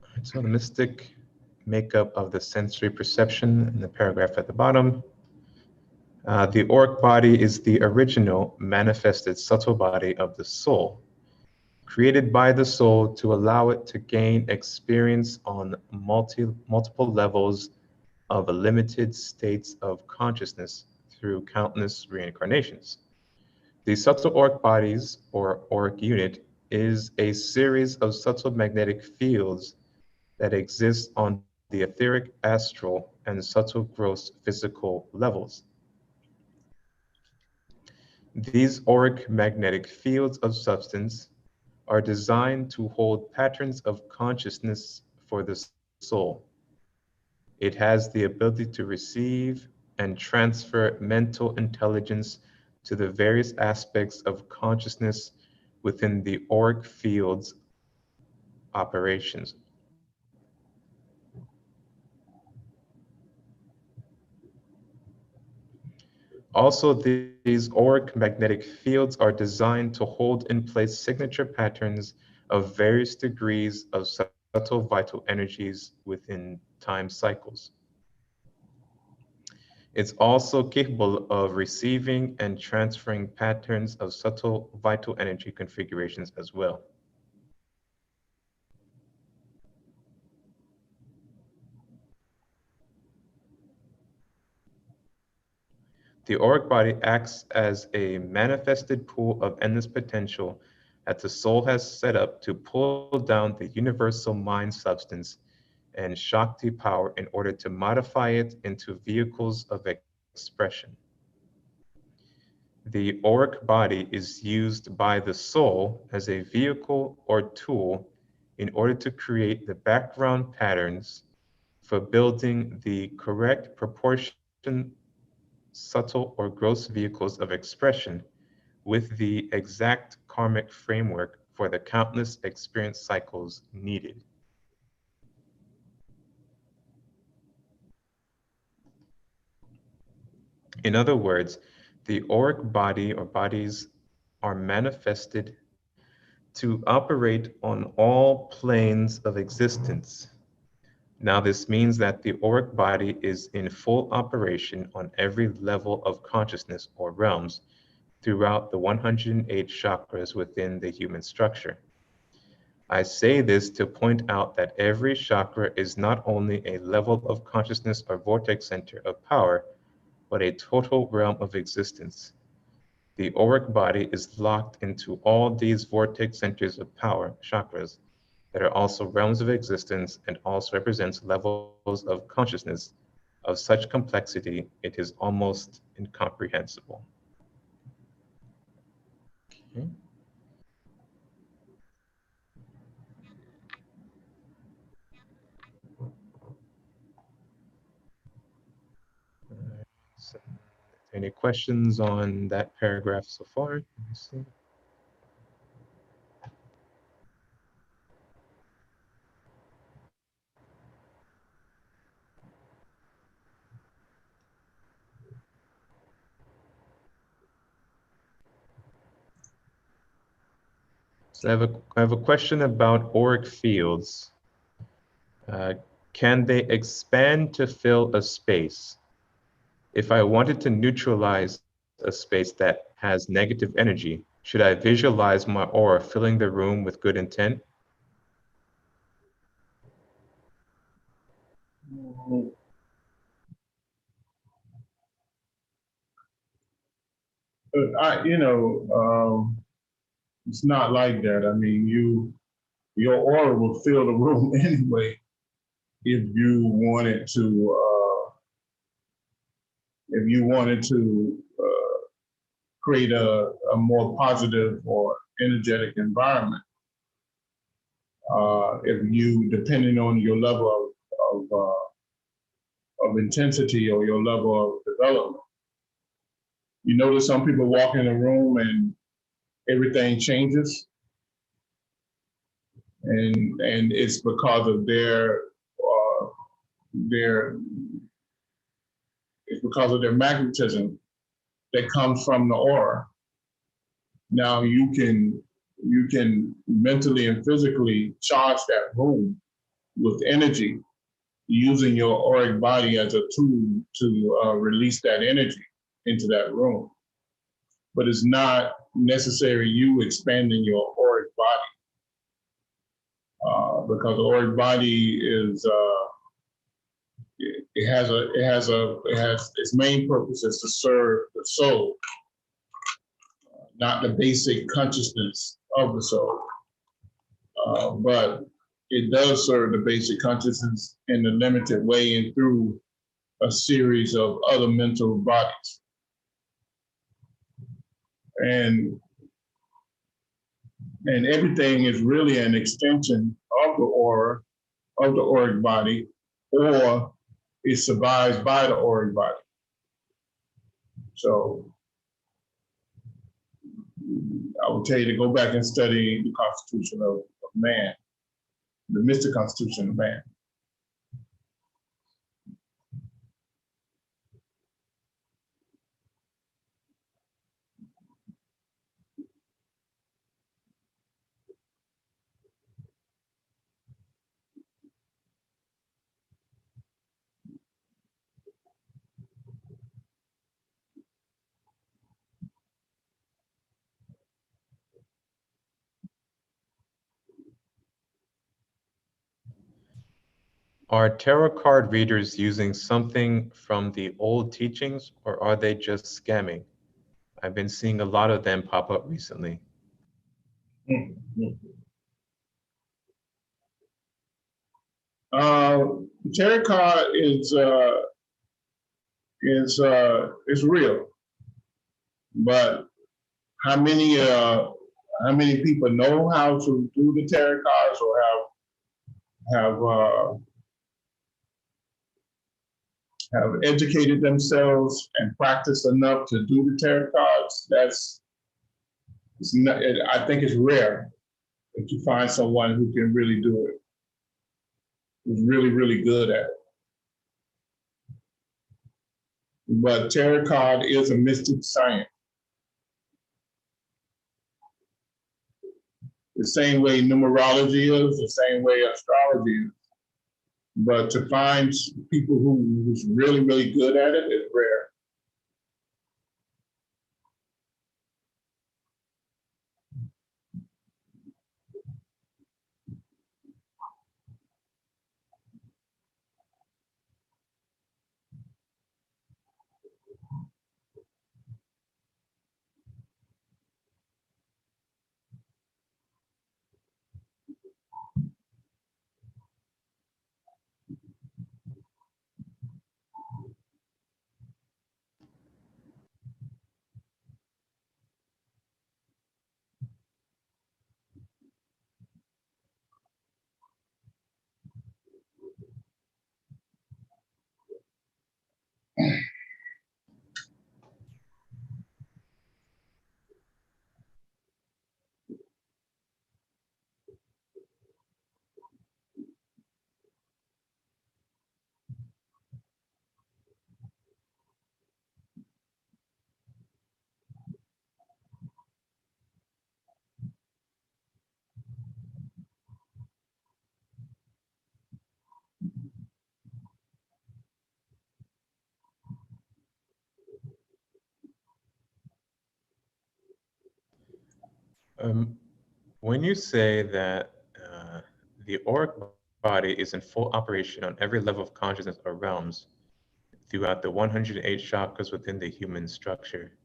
All right, so the mystic makeup of the sensory perception in the paragraph at the bottom. The auric body is the original manifested subtle body of the soul, created by the soul to allow it to gain experience on multiple levels of limited states of consciousness through countless reincarnations. The subtle auric bodies, or auric unit, is a series of subtle magnetic fields that exist on the etheric, astral, and subtle gross physical levels. These auric magnetic fields of substance are designed to hold patterns of consciousness for the soul. It has the ability to receive and transfer mental intelligence to the various aspects of consciousness within the auric field's operations. Also, these auric magnetic fields are designed to hold in place signature patterns of various degrees of subtle vital energies within time cycles. It's also capable of receiving and transferring patterns of subtle vital energy configurations as well. The auric body acts as a manifested pool of endless potential that the soul has set up to pull down the universal mind substance and Shakti power in order to modify it into vehicles of expression. The auric body is used by the soul as a vehicle or tool in order to create the background patterns for building the correct proportion subtle or gross vehicles of expression with the exact karmic framework for the countless experience cycles needed. In other words, the auric body or bodies are manifested to operate on all planes of existence. Now, this means that the auric body is in full operation on every level of consciousness or realms throughout the 108 chakras within the human structure. I say this to point out that every chakra is not only a level of consciousness or vortex center of power, but a total realm of existence. The auric body is locked into all these vortex centers of power, chakras, that are also realms of existence and also represents levels of consciousness of such complexity it is almost incomprehensible. Okay. So, any questions on that paragraph so far? Let me see. So I have a question about auric fields. Can they expand to fill a space? If I wanted to neutralize a space that has negative energy, should I visualize my aura filling the room with good intent? It's not like that. I mean, your aura will fill the room anyway if you wanted to. If you wanted to create a more positive or energetic environment. If you, depending on your level of intensity or your level of development, you notice some people walk in a room and everything changes, and it's because of it's because of their magnetism that comes from the aura. Now you can mentally and physically charge that room with energy using your auric body as a tool to release that energy into that room. But it's not necessary you expanding your auric body, because the auric body is it has its main purpose is to serve the soul, not the basic consciousness of the soul. But it does serve the basic consciousness in a limited way and through a series of other mental bodies. And everything is really an extension of the aura, of the auric body, or it survives by the auric body. So I would tell you to go back and study the constitution of man, the mystic constitution of man. Are tarot card readers using something from the old teachings, or are they just scamming? I've been seeing a lot of them pop up recently. Tarot card is real, but how many people know how to do the tarot cards or have educated themselves and practiced enough to do the tarot cards? I think it's rare that you find someone who can really do it, who's really, really good at it. But tarot card is a mystic science. The same way numerology is, the same way astrology is. But to find people who's really, really good at it is rare. When you say that the auric body is in full operation on every level of consciousness or realms throughout the 108 chakras within the human structure,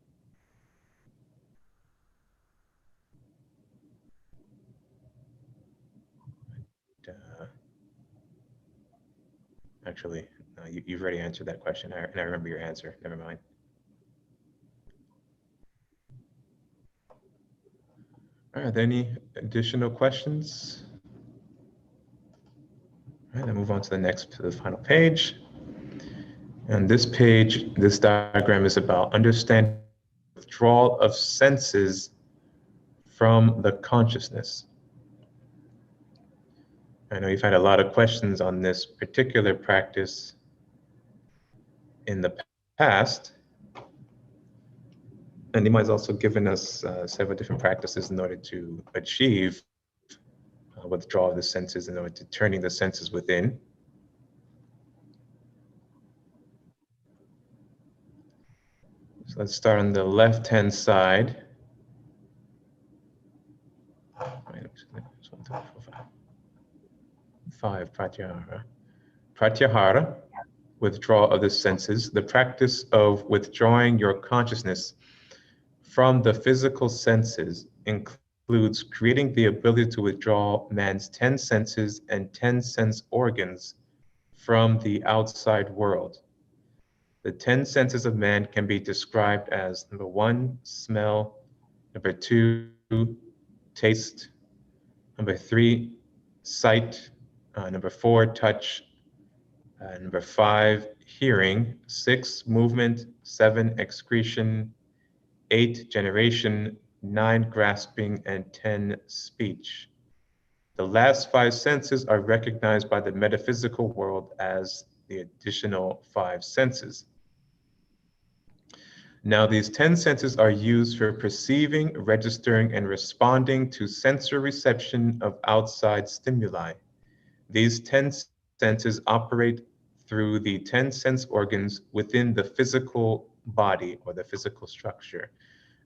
actually, you've already answered that question, and I remember your answer. Never mind. Are there any additional questions? All right, then move on to the final page. And this page, this diagram is about understanding withdrawal of senses from the consciousness. I know you've had a lot of questions on this particular practice in the past. And Nima has also given us several different practices in order to achieve withdrawal of the senses, in order to turning the senses within. So let's start on the left-hand side. 5, pratyahara. Pratyahara, withdrawal of the senses, the practice of withdrawing your consciousness from the physical senses includes creating the ability to withdraw man's 10 senses and 10 sense organs from the outside world. The 10 senses of man can be described as number 1, smell, number 2, taste, number 3, sight, number 4, touch, number 5, hearing, 6, movement, 7, excretion, 8, generation, 9, grasping, and 10, speech. The last 5 senses are recognized by the metaphysical world as the additional 5 senses. Now, these 10 senses are used for perceiving, registering, and responding to sensory reception of outside stimuli. These 10 senses operate through the 10 sense organs within the physical body or the physical structure.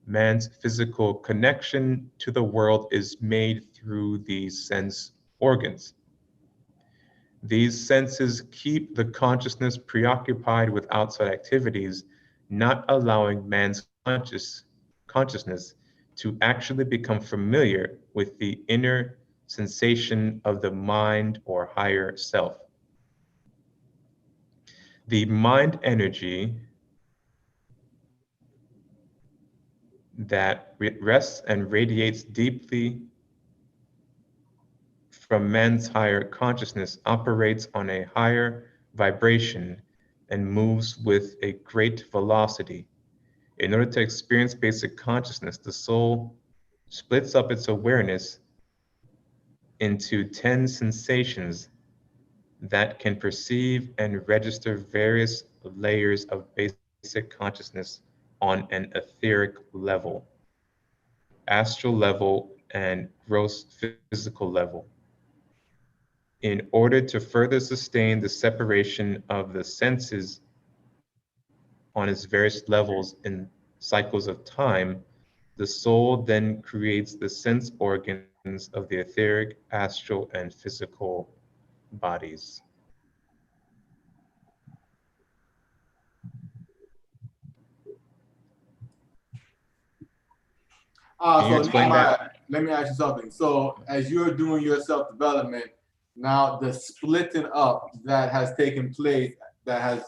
Man's physical connection to the world is made through these sense organs. These senses keep the consciousness preoccupied with outside activities, not allowing man's consciousness to actually become familiar with the inner sensation of the mind or higher self. The mind energy that rests and radiates deeply from man's higher consciousness operates on a higher vibration and moves with a great velocity. In order to experience basic consciousness, the soul splits up its awareness into 10 sensations that can perceive and register various layers of basic consciousness on an etheric level, astral level, and gross physical level. In order to further sustain the separation of the senses on its various levels in cycles of time, the soul then creates the sense organs of the etheric, astral, and physical bodies. Can you So explain Nehemiah, let me ask you something. So as you're doing your self-development, now the splitting up that has taken place, that's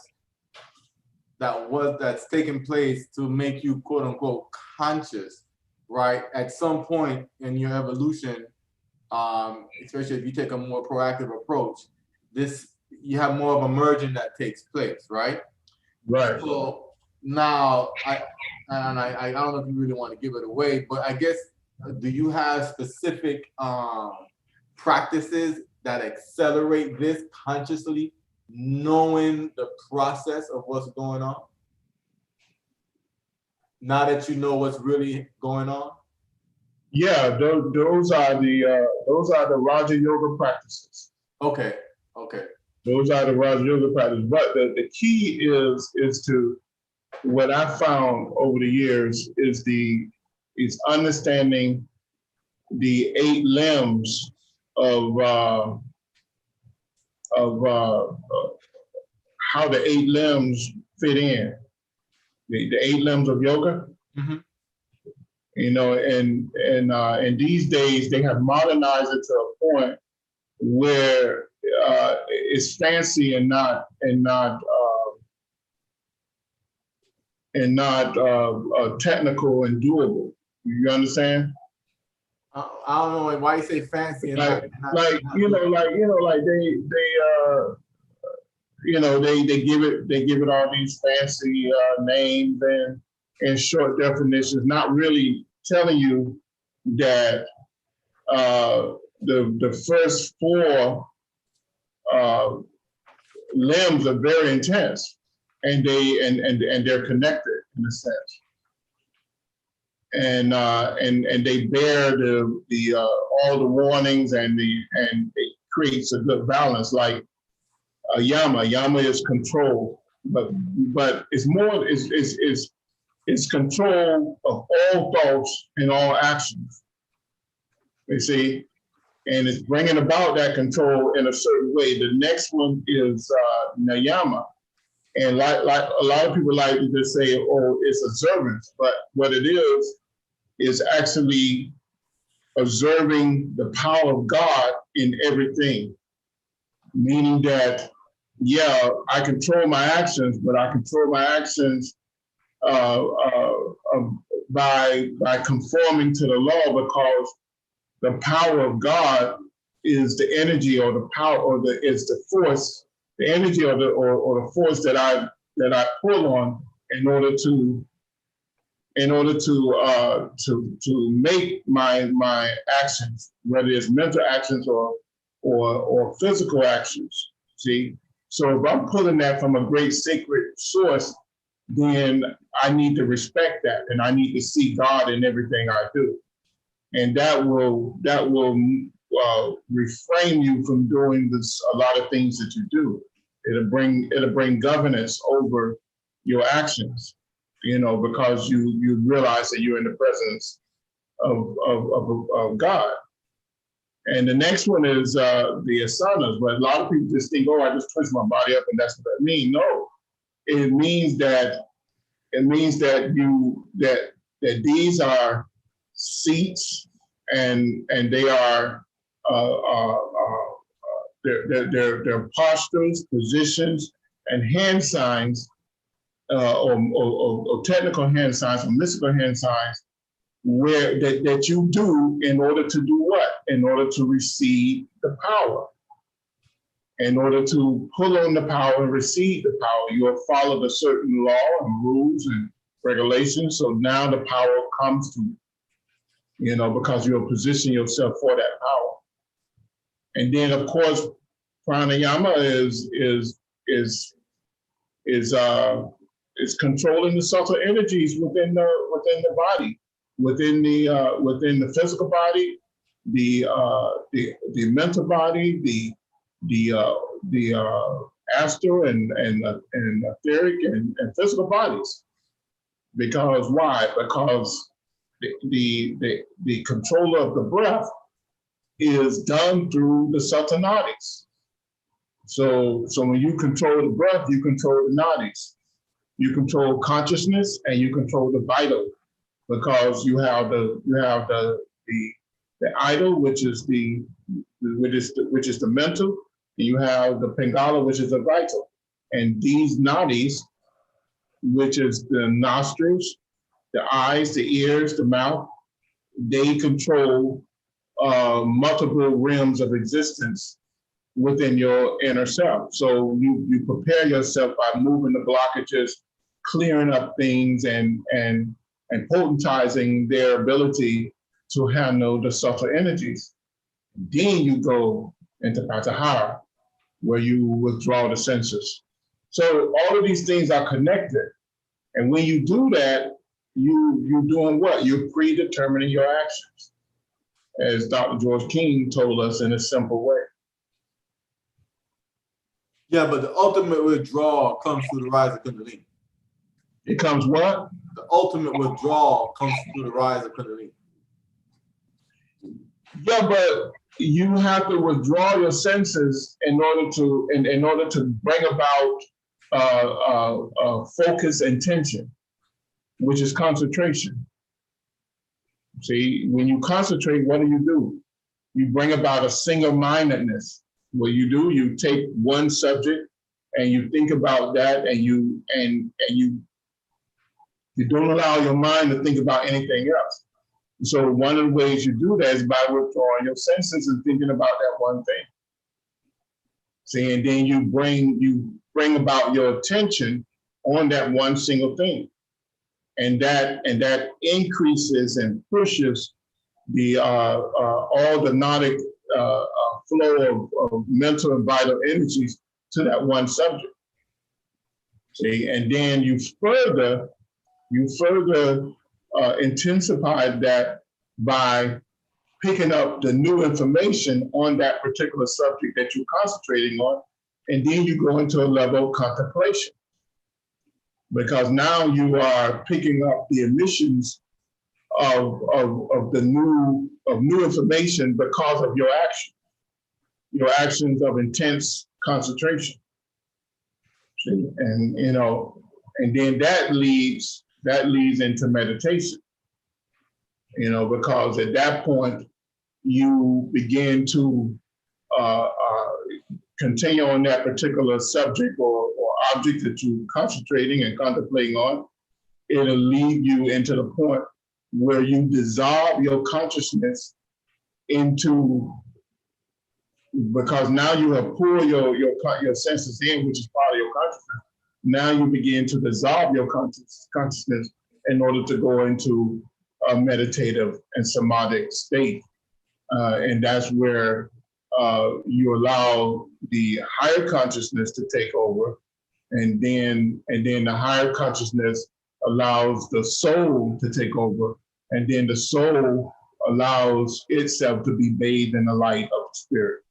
taken place to make you quote unquote conscious, right? At some point in your evolution, especially if you take a more proactive approach, you have more of a merging that takes place, right? Right. So now I don't know if you really want to give it away, but I guess do you have specific practices that accelerate this consciously, knowing the process of what's going on? Now that you know what's really going on? Yeah, those are the Raja Yoga practices. Okay. Those are the Raja Yoga practices. But the key is to what I found over the years is understanding the 8 limbs of how the 8 limbs fit in. The 8 limbs of yoga. Mm-hmm. You know, and these days they have modernized it to a point where it's fancy and not technical and doable. You understand? I don't know why you say fancy and Like, not like they give it all these fancy names and short definitions, not really telling you that the first four limbs are very intense, and they're connected in a sense, and they bear the all the warnings, and it creates a good balance. Like yama is control, but it's more it's control of all thoughts and all actions. You see, and it's bringing about that control in a certain way. The next one is nayama, and like a lot of people like to just say, oh, it's observance, but what it is actually observing the power of God in everything, meaning that, yeah, I control my actions, but I control my actions by conforming to the law, because the power of God is the energy, or the power, or is the force, the energy, or the force that I pull on in order to make my actions, whether it's mental actions or physical actions. See, so if I'm pulling that from a great sacred source, then I need to respect that, and I need to see God in everything I do, and that will refrain you from doing a lot of things that you do. It'll bring governance over your actions, because you realize that you're in the presence of God. And the next one is the asanas, but a lot of people just think, oh, I just twist my body up and that's what that means. No, it means that these are seats, and they are they're postures, positions, and hand signs, or technical hand signs, or mystical hand signs, where that you do in order to do what? In order to receive the power. In order to pull on the power and receive the power, you have followed a certain law and rules and regulations. So now the power comes to you, because you have positioned yourself for that power. And then, of course, pranayama is controlling the subtle energies within the body, within the physical body, the mental body, the astral and etheric and physical bodies. Because why? Because the control of the breath is done through the subtle nadis. So when you control the breath, you control the nadis. You control consciousness and you control the vital, because you have the idol, which is the mental, and you have the pingala, which is the vital. And these nadis, which is the nostrils, the eyes, the ears, the mouth, they control multiple realms of existence within your inner self. So you prepare yourself by moving the blockages, clearing up things, and potentizing their ability to handle the subtle energies. Then you go into Patahara, where you withdraw the senses. So all of these things are connected. And when you do that, you're doing what? You're predetermining your actions, as Dr. George King told us in a simple way. Yeah, but the ultimate withdrawal comes through the rise of Kundalini. It comes what? The ultimate withdrawal comes through the rise of Kundalini. Yeah, but you have to withdraw your senses in order to bring about focus and tension, which is concentration. See, when you concentrate, what do? You bring about a single-mindedness. What you take one subject and you think about that, and you don't allow your mind to think about anything else. So one of the ways you do that is by withdrawing your senses and thinking about that one thing. See, and then you bring about your attention on that one single thing, and that increases and pushes the all the gnotic flow of mental and vital energies to that one subject. See, and then you further intensify that by picking up the new information on that particular subject that you're concentrating on, and then you go into a level of contemplation. Because now you are picking up the emissions of new information because of your actions of intense concentration. See? And and then that leads into meditation. Because at that point you begin to continue on that particular subject or object that you're concentrating and contemplating on. It'll lead you into the point where you dissolve your consciousness into, because now you have pulled your senses in, which is part of your consciousness. Now you begin to dissolve your consciousness in order to go into a meditative and samadhic state. And that's where you allow the higher consciousness to take over, and then the higher consciousness allows the soul to take over, and then the soul allows itself to be bathed in the light of the spirit,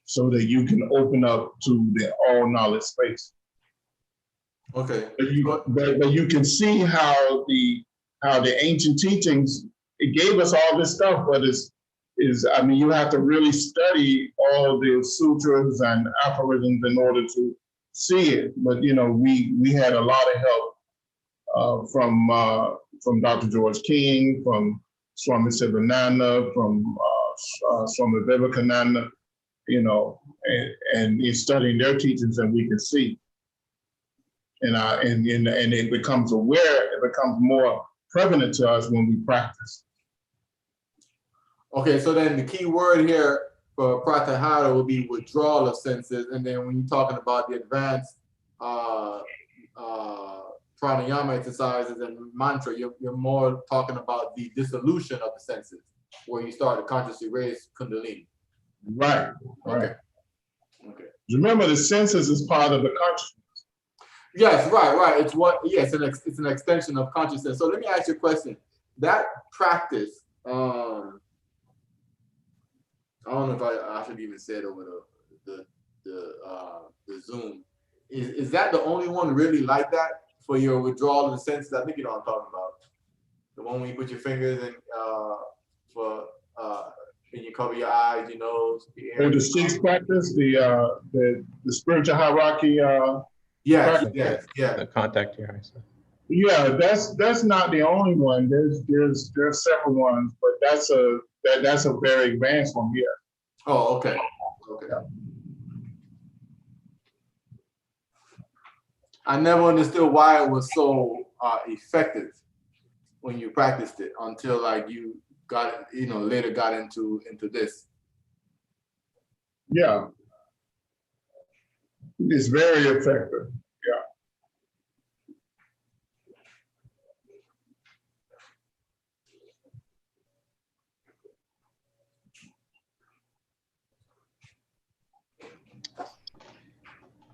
so that you can open up to the all knowledge space. Okay. But you can see how the ancient teachings, it gave us all this stuff, but you have to really study all the sutras and aphorisms in order to see it. But we had a lot of help from Dr. George King, from Swami Sivananda, from Swami Vivekananda, and in studying their teachings, and we can see. And it becomes more prevalent to us when we practice. Okay, so then the key word here for pratyahara will be withdrawal of senses, and then when you're talking about the advanced pranayama exercises and mantra, you're more talking about the dissolution of the senses, where you start to consciously raise kundalini. Right. Okay. Remember, the senses is part of the consciousness. Yes, right. It's an extension of consciousness. So let me ask you a question. That practice, I don't know if I should even say it over the Zoom. Is that the only one really like that for your withdrawal of the senses? I think you know what I'm talking about. The one where you put your fingers in and you cover your eyes, your nose, the ear. The sixth practice, the spiritual hierarchy. Yes. The contact your eyes. Yeah, that's not the only one. There's several ones, but that's a very advanced one. Yeah. Oh, okay. I never understood why it was so effective when you practiced it until you got later got into this. Yeah. It's very effective.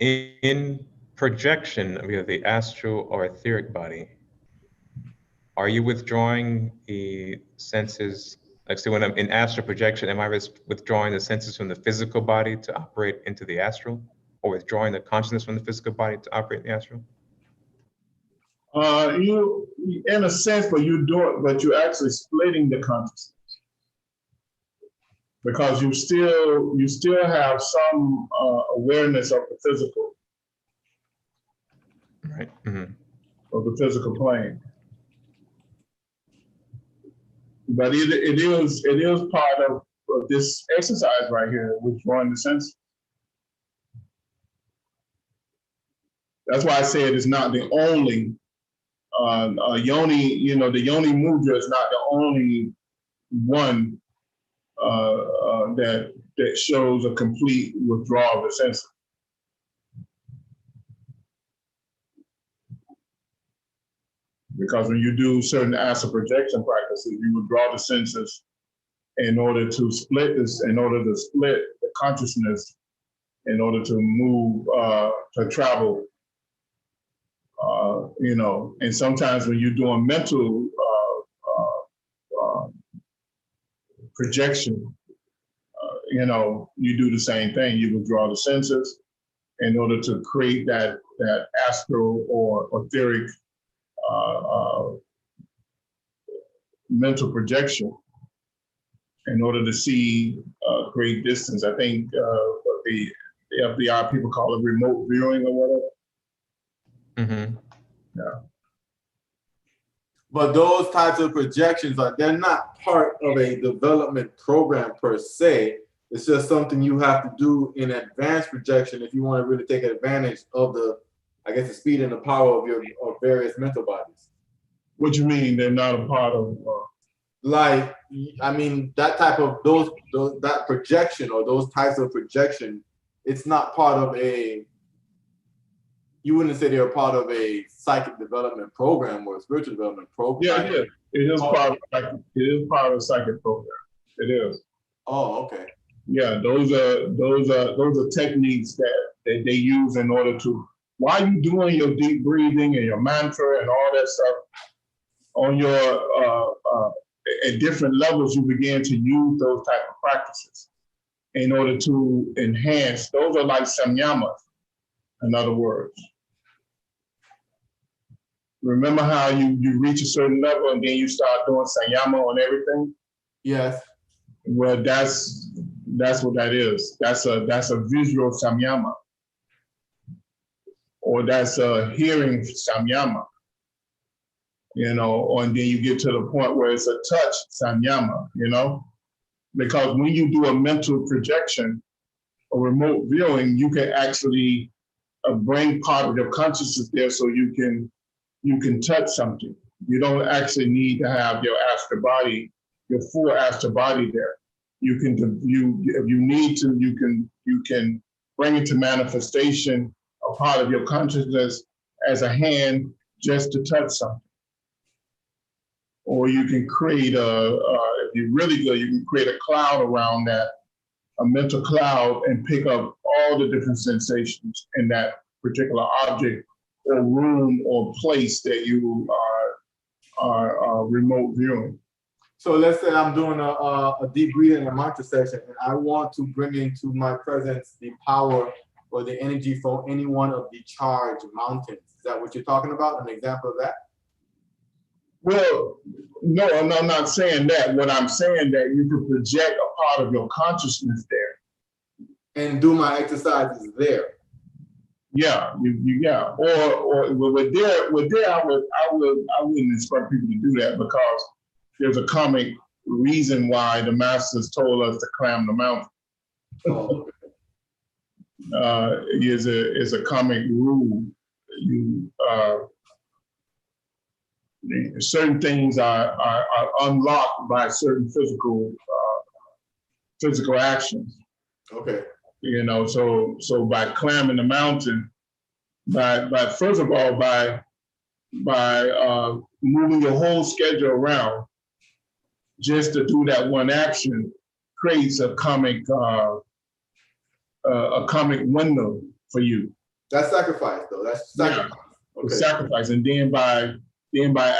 In projection of either the astral or etheric body, are you withdrawing the senses? Like, say, when I'm in astral projection, am I withdrawing the senses from the physical body to operate into the astral, or withdrawing the consciousness from the physical body to operate in the astral? You, in a sense, but you're actually splitting the consciousness, because you still have some awareness of the physical, Right. Mm-hmm. of the physical plane. But it is part of this exercise right here, withdrawing the sense. That's why I said it's not the only yoni. The yoni mudra is not the only one that shows a complete withdrawal of the senses. Because when you do certain astral projection practices, you withdraw the senses in order to split this, in order to split the consciousness, in order to move, to travel. You know, and sometimes when you're doing mental projection, you know, you do the same thing. You withdraw the senses in order to create that astral or etheric mental projection in order to see great distance. I think what the FBI people call it remote viewing or whatever. Mm-hmm. Yeah. But those types of projections they're not part of a development program per se. It's just something you have to do in advanced projection if you want to really take advantage of the, I guess, the speed and the power of your various mental bodies. What you mean they're not a part of? Like, I mean, that type of that projection or those types of projection, it's not part of a. You wouldn't say they're part of a psychic development program or a spiritual development program. Yeah, it is. It is part of a psychic program. It is. Oh, okay. Yeah, those are techniques that they use in order to, while you're doing your deep breathing and your mantra and all that stuff, on your at different levels, you begin to use those type of practices in order to enhance. Those are like samyamas, in other words. Remember how you reach a certain level and then you start doing samyama on everything? Yes. Well, that's what that is. That's a visual samyama, or that's a hearing samyama. You know, and then you get to the point where it's a touch samyama. You know, because when you do a mental projection or remote viewing, you can actually bring part of your consciousness there, so you can touch something. You don't actually need to have your astral body, your full astral body there. You can, if you need to, you can bring into manifestation a part of your consciousness as a hand just to touch something. Or you can create if you're really good, you can create a cloud around that, a mental cloud, and pick up all the different sensations in that particular object or room or place that you are remote viewing. So let's say I'm doing a deep breathing and a mantra session, and I want to bring into my presence the power or the energy from any one of the charged mountains. Is that what you're talking about? An example of that? Well, no, I'm not saying that. What I'm saying that you can project a part of your consciousness there. And do my exercises there. Yeah, yeah. Or with there, I wouldn't expect people to do that, because there's a comic reason why the masters told us to climb the mountain. Oh, okay. Is a comic rule. Certain things are unlocked by certain physical actions. Okay. You know, so by climbing the mountain, by first of all, by moving your whole schedule around just to do that one action, creates a comic window for you. That's sacrifice, though. That's sacrifice. Yeah, okay. Sacrifice, and then by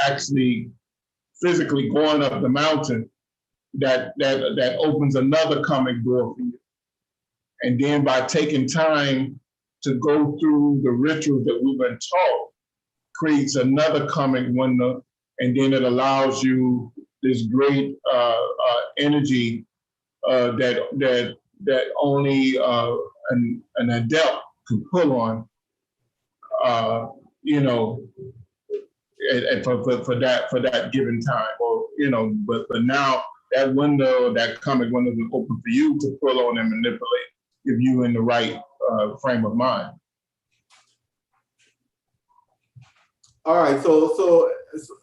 actually physically going up the mountain, that opens another comic door for you. And then by taking time to go through the rituals that we've been taught, creates another comic window, and then it allows you this great energy that only an adept can pull on. You know, and for that given time, or you know, but now that window, that comic window, is open for you to pull on and manipulate if you in the right frame of mind. All right. So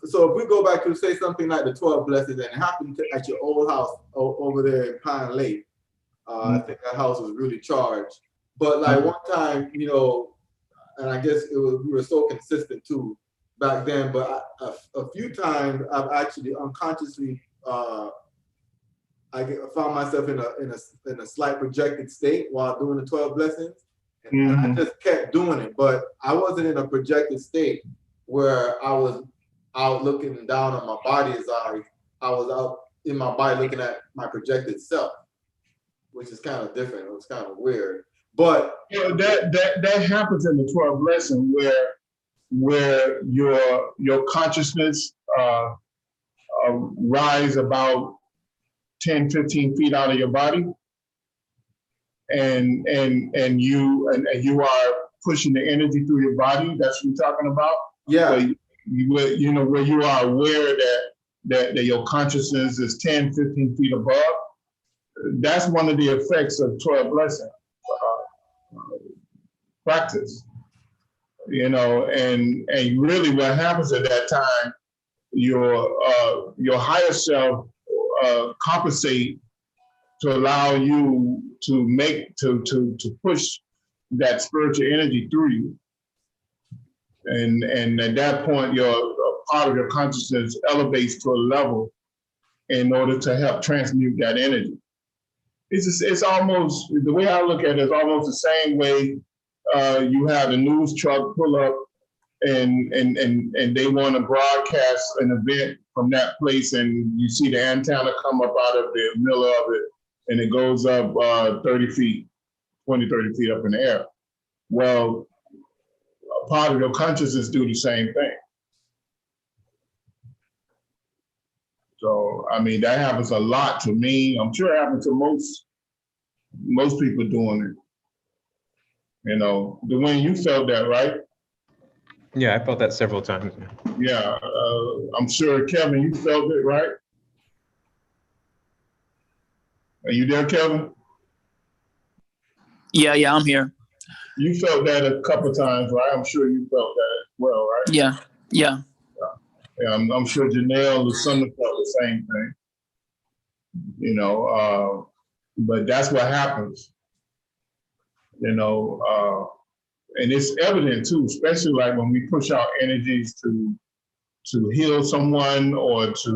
so if we go back to say something like the 12 blessings, and it happened at your old house over there in Pine Lake, I think that house was really charged. But like one time, you know, and I guess we were so consistent too back then. But a few times I've actually unconsciously I found myself in a slight projected state while doing the 12 blessings, and I just kept doing it. But I wasn't in a projected state where I was out looking down on my body as I was out in my body looking at my projected self, which is kind of different. It was kind of weird. But you know, that happens in the 12 lesson where your consciousness rise about 10, 15 feet out of your body, and you are pushing the energy through your body. That's what you're talking about. Yeah. Where you are aware that your consciousness is 10, 15 feet above. That's one of the effects of 12 blessing practice. You know, and really what happens at that time, your higher self compensate to allow you to push that spiritual energy through you. And at that point, your part of your consciousness elevates to a level in order to help transmute that energy. It's almost, the way I look at it, is almost the same way you have the news truck pull up and they want to broadcast an event from that place, and you see the antenna come up out of the middle of it, and it goes up 30 feet, 20, 30 feet up in the air. Well, a part of your consciousness do the same thing. So, I mean, that happens a lot to me. I'm sure it happens to most people doing it. You know, Dwayne, you felt that, right? Yeah, I felt that several times. Yeah, I'm sure, Kevin, you felt it, right? Are you there, Kevin? Yeah, I'm here. You felt that a couple of times, right? I'm sure you felt that as well, right? Yeah. Yeah, I'm sure Janelle or Summer felt the same thing. You know, but that's what happens. You know, and it's evident too, especially like when we push our energies to heal someone or to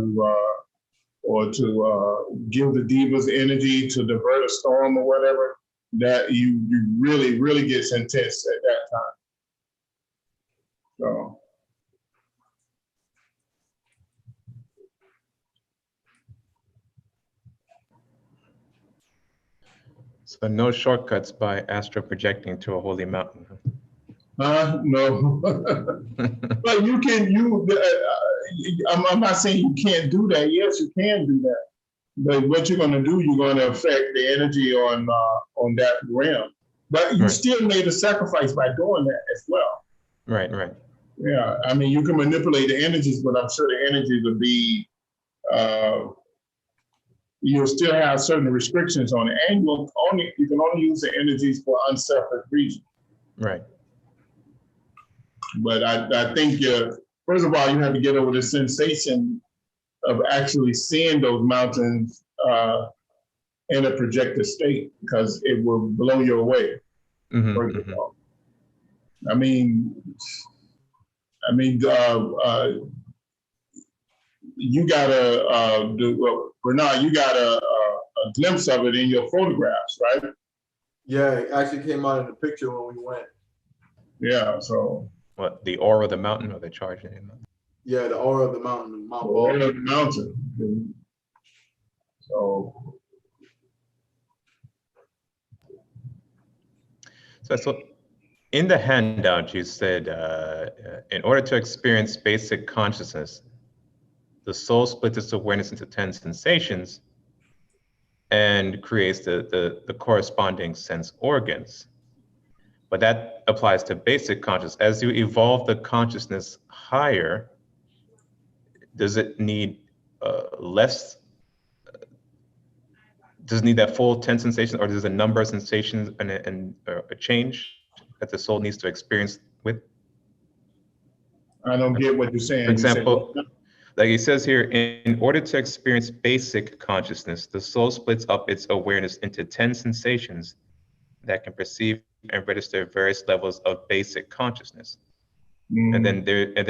give the divas energy to divert a storm or whatever, that you really gets intense at that time. So. So no shortcuts by astral projecting to a holy mountain. No. But you can, I'm not saying you can't do that. Yes, you can do that. But what you're going to do, you're going to affect the energy on that realm. But you still made a sacrifice by doing that as well. Right. Yeah, I mean, you can manipulate the energies, but I'm sure the energies will be, you'll still have certain restrictions on it, and you can only use the energies for unselfish reasons. Right. But I think, first of all, you have to get over the sensation of actually seeing those mountains in a projected state, because it will blow you away. First of all. I mean, you got Bernard, you got a glimpse of it in your photographs, right? Yeah, it actually came out in the picture when we went. Yeah, so. What, the aura of the mountain, or they charged it? Yeah, the aura of the mountain. The aura of the mountain. So. So in the handout, you said, in order to experience basic consciousness, the soul splits its awareness into 10 sensations and creates the corresponding sense organs. But that applies to basic consciousness. As you evolve the consciousness higher, does it need less? Does it need that full 10 sensations, or does a number of sensations and a change that the soul needs to experience with? I don't get what you're saying. For You said- example, like it says here, in order to experience basic consciousness, the soul splits up its awareness into 10 sensations that can perceive and register various levels of basic consciousness. And then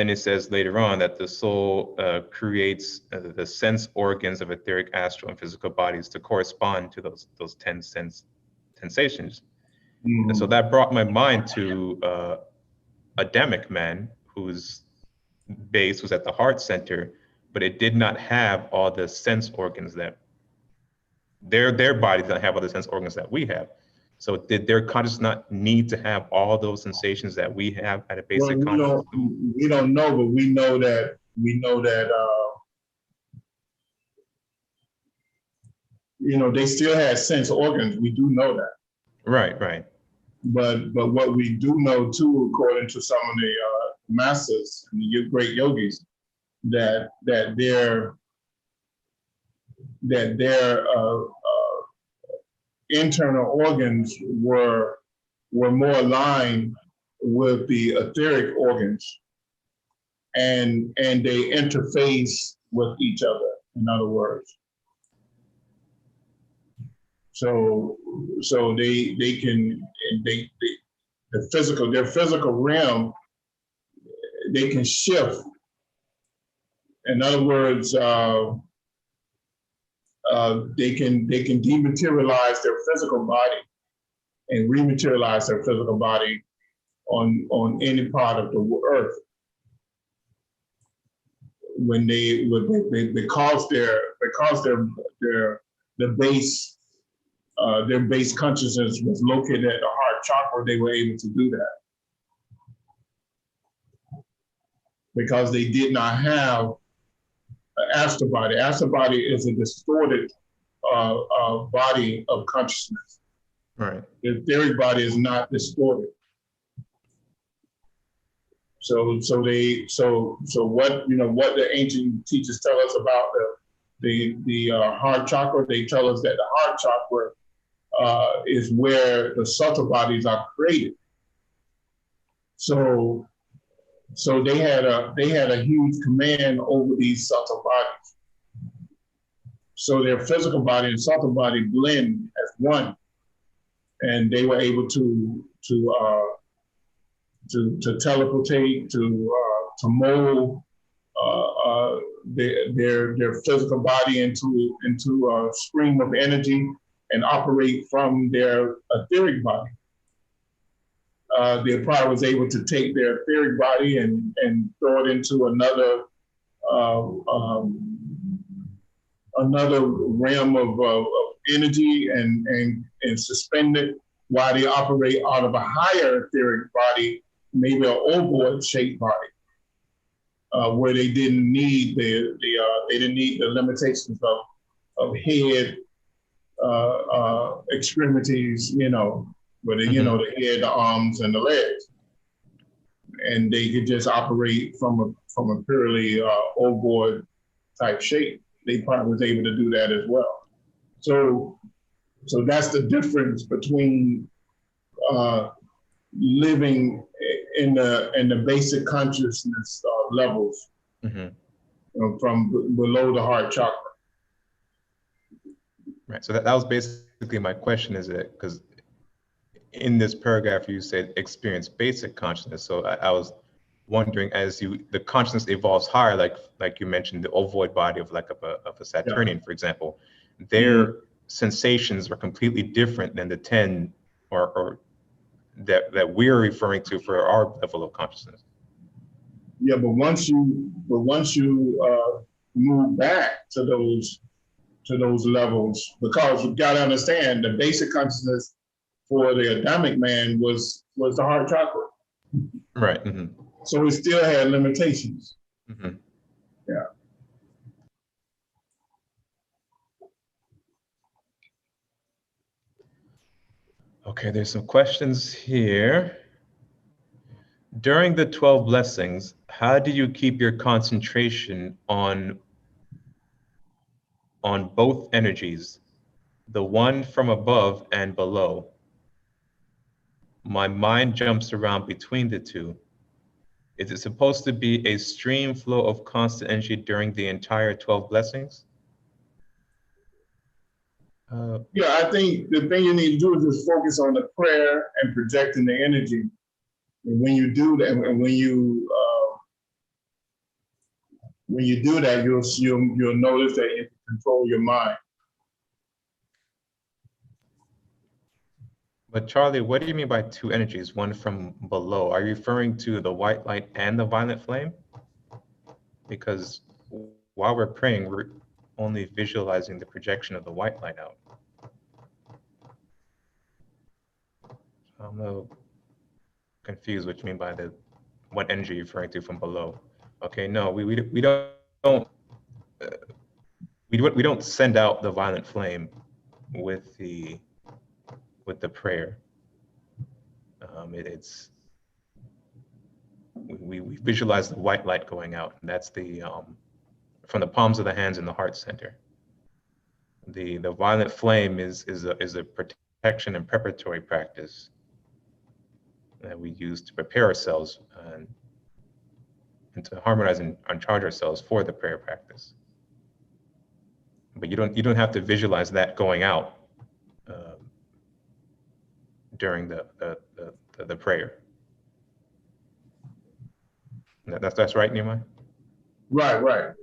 it says later on that the soul creates the sense organs of etheric, astral, and physical bodies to correspond to those 10 sensations. And so that brought my mind to Adamic man, whose base was at the heart center, but it did not have all the sense organs that their body doesn't have all the sense organs that we have. So did their consciousness not need to have all those sensations that we have at a basic consciousness? We don't know, but we know that they still had sense organs. We do know that. Right. But what we do know too, according to some of the masters and the great yogis, that their internal organs were more aligned with the etheric organs, and they interface with each other. In other words, so they can their physical realm, they can shift. In other words, they can dematerialize their physical body and rematerialize their physical body on any part of the earth when because their base consciousness was located at the heart chakra. They were able to do that because they did not have an astral body. Astral body is a distorted body of consciousness. Right. The etheric body is not distorted. So what the ancient teachers tell us about the heart chakra? They tell us that the heart chakra is where the subtle bodies are created. So they had a huge command over these subtle bodies. So their physical body and subtle body blend as one, and they were able to teleportate, to mold their physical body into a stream of energy and operate from their etheric body. Their power was able to take their etheric body and throw it into another realm of energy and suspend it while they operate out of a higher etheric body, maybe an ovoid shaped body, where they didn't need the limitations of head, extremities, where they, the head, the arms, and the legs, and they could just operate from a purely ovoid type shape. They probably was able to do that as well. So that's the difference between living in the basic consciousness levels, from below the heart chakra. Right. So that was basically my question. Is it because in this paragraph you said experience basic consciousness? So I was wondering, as the consciousness evolves higher, like you mentioned, the ovoid body of a Saturnian, for example, their sensations are completely different than the 10 or that we're referring to for our level of consciousness. Yeah, but once you move back to those levels, because you got to understand the basic consciousness for the Adamic man was the heart chakra. Right. So it still had limitations. Yeah. Okay, there's some questions here. During the 12 blessings, how do you keep your concentration on both energies, the one from above and below? My mind jumps around between the two. is it supposed to be a stream flow of constant energy during the entire 12 blessings? Yeah, I think the thing you need to do is just focus on the prayer and projecting the energy. And when you do that, and when you do that, you'll notice that you can control your mind. But Charlie, what do you mean by two energies, one from below? Are you referring to the white light and the violet flame? Because while we're praying, we're only visualizing the projection of the white light out. I'm a little confused what you mean by what energy you're referring to from below. Okay, no, we don't send out the violet flame with the prayer. We visualize the white light going out, and that's the from the palms of the hands in the heart center. The violet flame is a protection and preparatory practice that we use to prepare ourselves and to harmonize and charge ourselves for the prayer practice. But you don't have to visualize that going out during the prayer. That's right, Nehemiah? Right.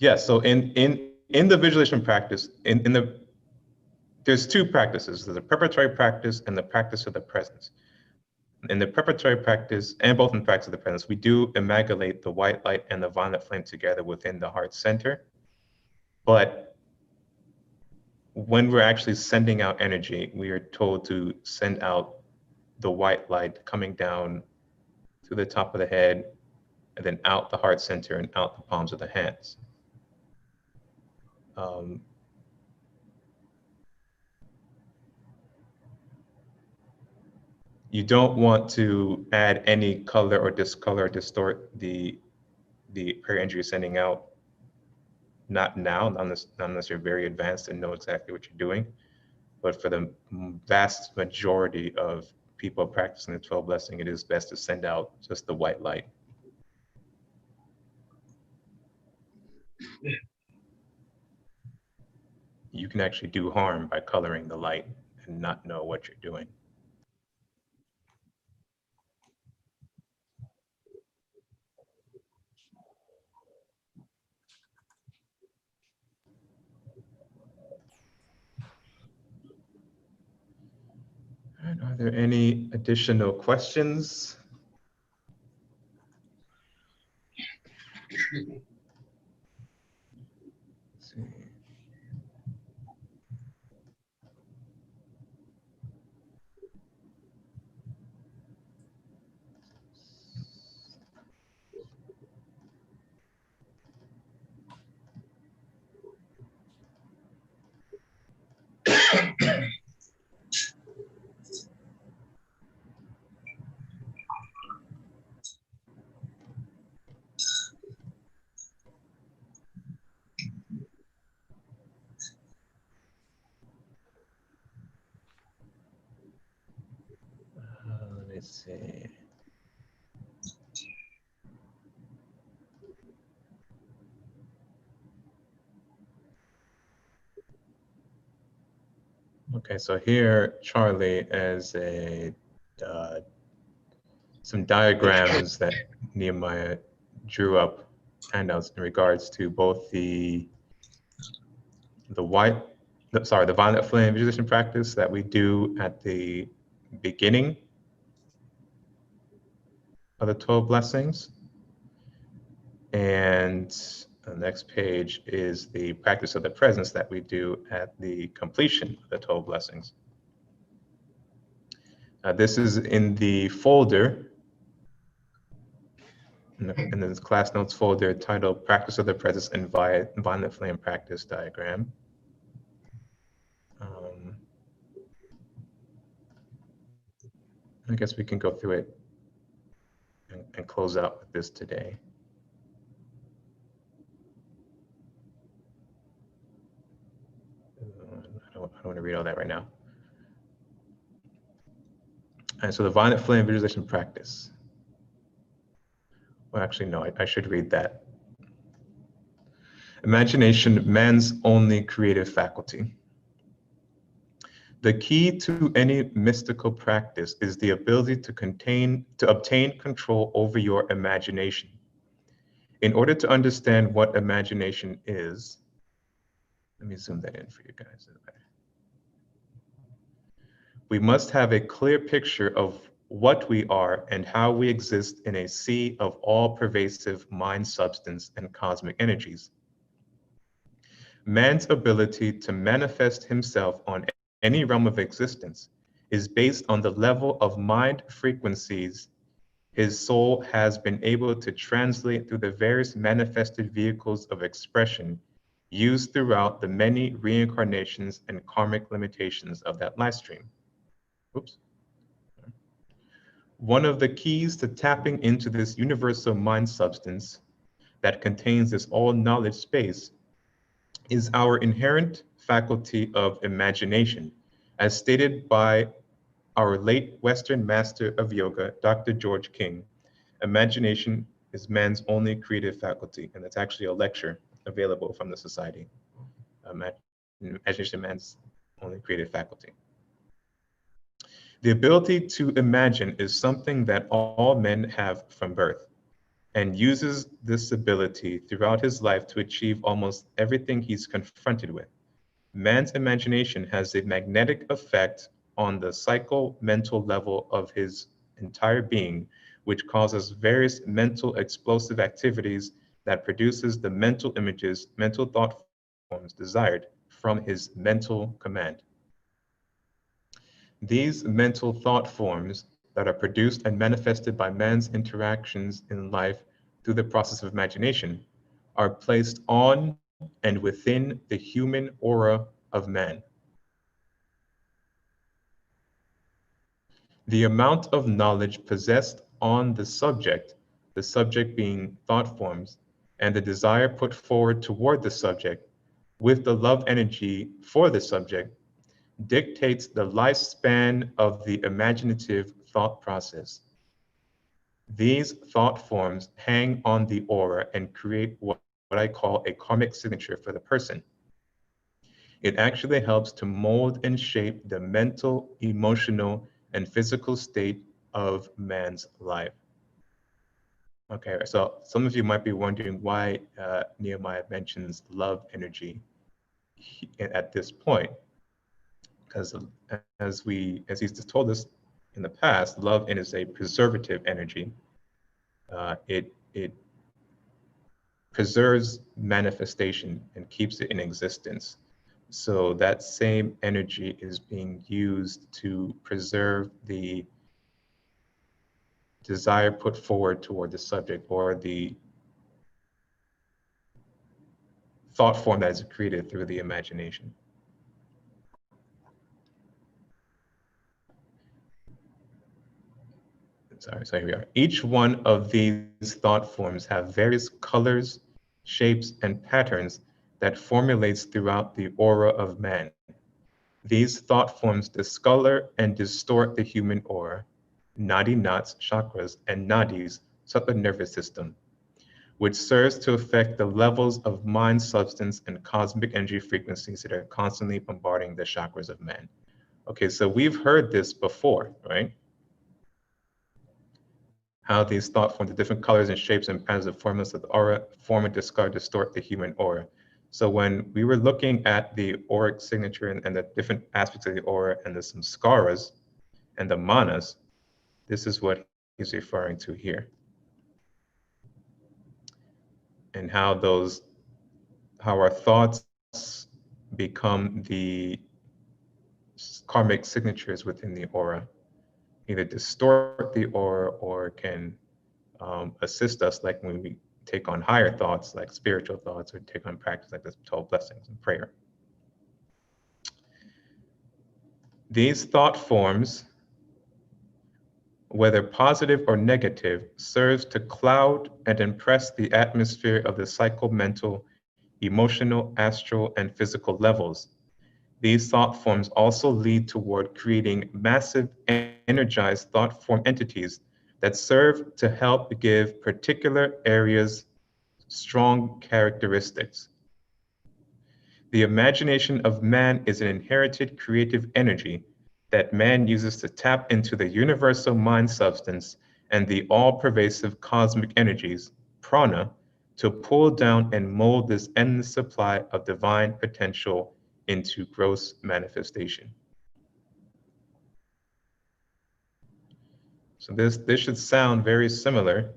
Yes, so in the visualization practice, there's two practices. There's a preparatory practice and the practice of the presence. In the preparatory practice, and both in the practice of the presence, we do amalgamate the white light and the violet flame together within the heart center. But when we're actually sending out energy, we are told to send out the white light coming down to the top of the head, and then out the heart center and out the palms of the hands. You don't want to add any color or discolor, distort the prayer energy you're sending out. Not now, not unless you're very advanced and know exactly what you're doing. But for the vast majority of people practicing the 12 blessing, it is best to send out just the white light. You can actually do harm by coloring the light and not know what you're doing. And are there any additional questions? Let's see. Let me see. Okay, so here Charlie has some diagrams that Nehemiah drew up, handouts in regards to both the violet flame visualization practice that we do at the beginning of the 12 blessings. And the next page is the practice of the presence that we do at the completion of the 12 blessings. This is in the folder, in the class notes folder titled Practice of the Presence and Violet Flame Practice Diagram. I guess we can go through it and close out with this today. I don't want to read all that right now. And so the violet flame visualization practice. Well, actually, no, I should read that. Imagination, man's only creative faculty. The key to any mystical practice is the ability to obtain control over your imagination. In order to understand what imagination is, let me zoom that in for you guys. We must have a clear picture of what we are and how we exist in a sea of all-pervasive mind substance and cosmic energies. Man's ability to manifest himself on any realm of existence is based on the level of mind frequencies his soul has been able to translate through the various manifested vehicles of expression used throughout the many reincarnations and karmic limitations of that life stream. Oops. One of the keys to tapping into this universal mind substance that contains this all-knowledge space is our inherent faculty of imagination, as stated by our late Western master of yoga, Dr. George King. Imagination is man's only creative faculty, and that's actually a lecture available from the society. Imagination, man's only creative faculty. The ability to imagine is something that all men have from birth, and uses this ability throughout his life to achieve almost everything he's confronted with. Man's imagination has a magnetic effect on the psycho-mental level of his entire being, which causes various mental explosive activities that produces the mental images, mental thought forms desired from his mental command. These mental thought forms that are produced and manifested by man's interactions in life through the process of imagination are placed on and within the human aura of man. The amount of knowledge possessed on the subject being thought forms, and the desire put forward toward the subject with the love energy for the subject dictates the lifespan of the imaginative thought process. These thought forms hang on the aura and create what I call a karmic signature for the person. It actually helps to mold and shape the mental, emotional, and physical state of man's life. Okay, so some of you might be wondering why Nehemiah mentions love energy at this point. Because as he's just told us in the past, love is a preservative energy. It preserves manifestation and keeps it in existence. So that same energy is being used to preserve the desire put forward toward the subject, or the thought form that is created through the imagination. Sorry, so here we are. Each one of these thought forms have various colors, shapes, and patterns that formulates throughout the aura of man. These thought forms discolor and distort the human aura, nadi knots, chakras, and nadis, subtle nervous system, which serves to affect the levels of mind substance and cosmic energy frequencies that are constantly bombarding the chakras of man. Okay, so we've heard this before, right? How these thought forms, the different colors and shapes and patterns of formless of the aura form and discard, distort the human aura. So when we were looking at the auric signature and the different aspects of the aura and the samskaras and the manas, this is what he's referring to here. And how our thoughts become the karmic signatures within the aura, either distort the aura or can assist us, like when we take on higher thoughts, like spiritual thoughts, or take on practice like the 12 blessings and prayer. These thought forms whether positive or negative, serves to cloud and impress the atmosphere of the psychomental, emotional, astral, and physical levels. These thought forms also lead toward creating massive, energized thought form entities that serve to help give particular areas strong characteristics. The imagination of man is an inherited creative energy that man uses to tap into the universal mind substance and the all-pervasive cosmic energies, prana, to pull down and mold this endless supply of divine potential into gross manifestation. So this should sound very similar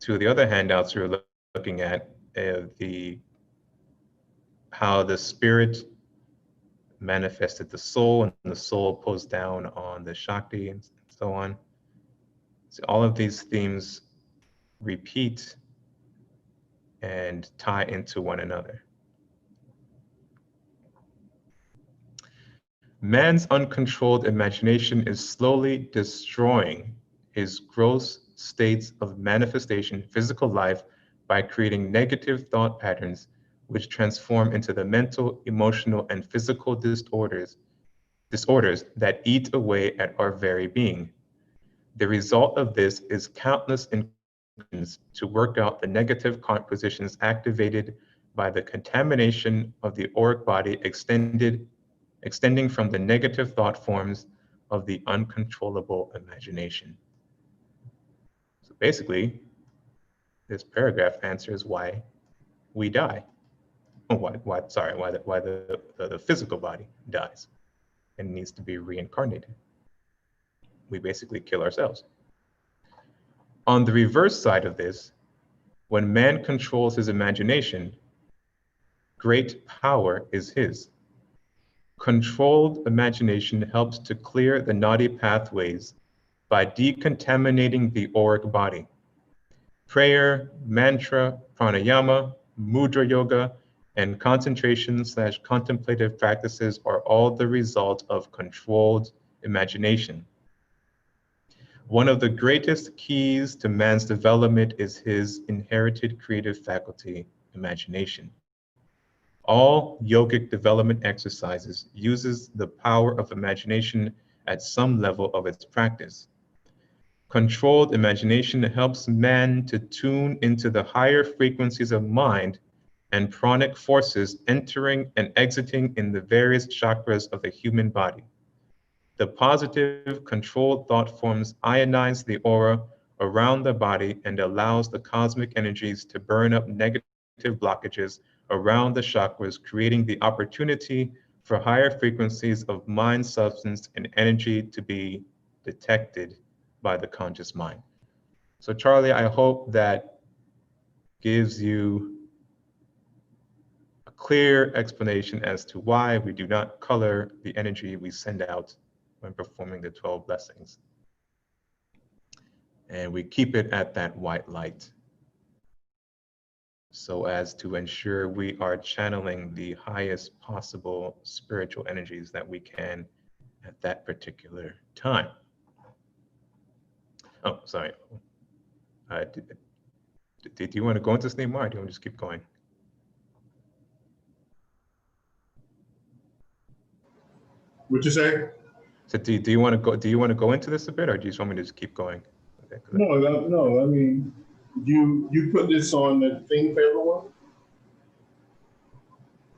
to the other handouts we were looking at, how the spirit manifested the soul and the soul pulls down on the Shakti and so on. So all of these themes repeat and tie into one another. Man's uncontrolled imagination is slowly destroying his gross states of manifestation, physical life, by creating negative thought patterns which transform into the mental, emotional, and physical disorders that eat away at our very being. The result of this is countless incursions to work out the negative compositions activated by the contamination of the auric body extending from the negative thought forms of the uncontrollable imagination. So basically, this paragraph answers why we die. Oh, why the physical body dies and needs to be reincarnated. We basically kill ourselves. On the reverse side of this, when man controls his imagination, great power is his. Controlled imagination helps to clear the naughty pathways by decontaminating the auric body. Prayer, mantra, pranayama, mudra yoga, and concentration/contemplative practices are all the result of controlled imagination. One of the greatest keys to man's development is his inherited creative faculty, imagination. All yogic development exercises uses the power of imagination at some level of its practice. Controlled imagination helps man to tune into the higher frequencies of mind and pranic forces entering and exiting in the various chakras of the human body. The positive controlled thought forms ionize the aura around the body and allows the cosmic energies to burn up negative blockages around the chakras, creating the opportunity for higher frequencies of mind substance and energy to be detected by the conscious mind. So Charlie, I hope that gives you a clear explanation as to why we do not color the energy we send out when performing the 12 blessings. And we keep it at that white light so as to ensure we are channeling the highest possible spiritual energies that we can at that particular time. Oh, sorry. Do you want to go into this name, or do you want to just keep going? What you say? So do you want to go? Do you want to go into this a bit, or do you just want me to just keep going? Okay, No. I mean, you put this on the thing for everyone.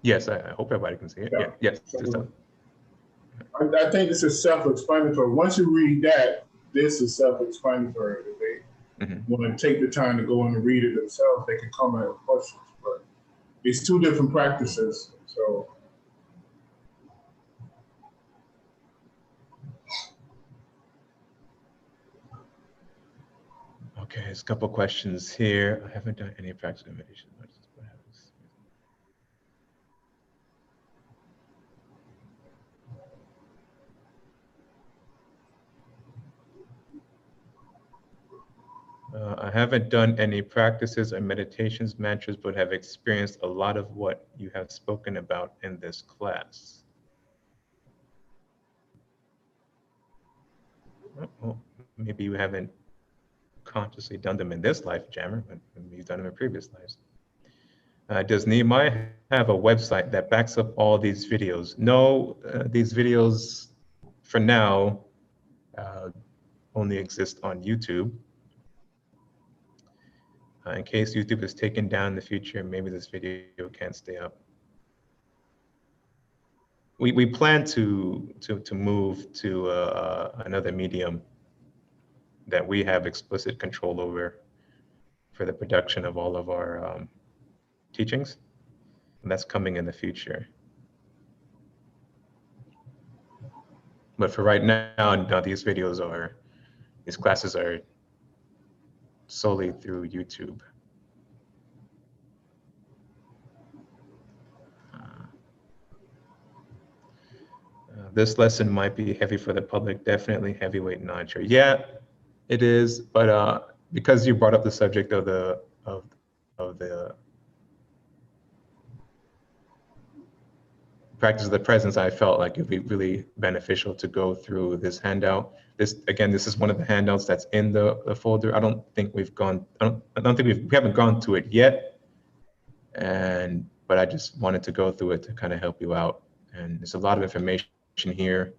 Yes, I hope everybody can see it. Yeah. Yes. So, I think this is self-explanatory. Once you read that, this is self-explanatory. If they want to take the time to go and read it themselves, they can comment with questions. But it's two different practices. So. Okay, there's a couple questions here. I haven't done any practice of meditation. I haven't done any practices or meditations, mantras, but have experienced a lot of what you have spoken about in this class. maybe you haven't consciously done them in this life, Jammer, but you've done them in previous lives. Does Nehemiah have a website that backs up all these videos? No, these videos for now only exist on YouTube. In case YouTube is taken down in the future, maybe this video can't stay up. We plan to move to another medium that we have explicit control over for the production of all of our teachings, and that's coming in the future. But for right now, no, these classes are solely through YouTube. This lesson might be heavy for the public, definitely heavyweight notcher. Yeah, it is, but because you brought up the subject of the practice of the presence, I felt like it'd be really beneficial to go through this handout. This is one of the handouts that's in the folder. I don't think we've gone. I don't think we haven't gone to it yet, but I just wanted to go through it to kind of help you out. And there's a lot of information here.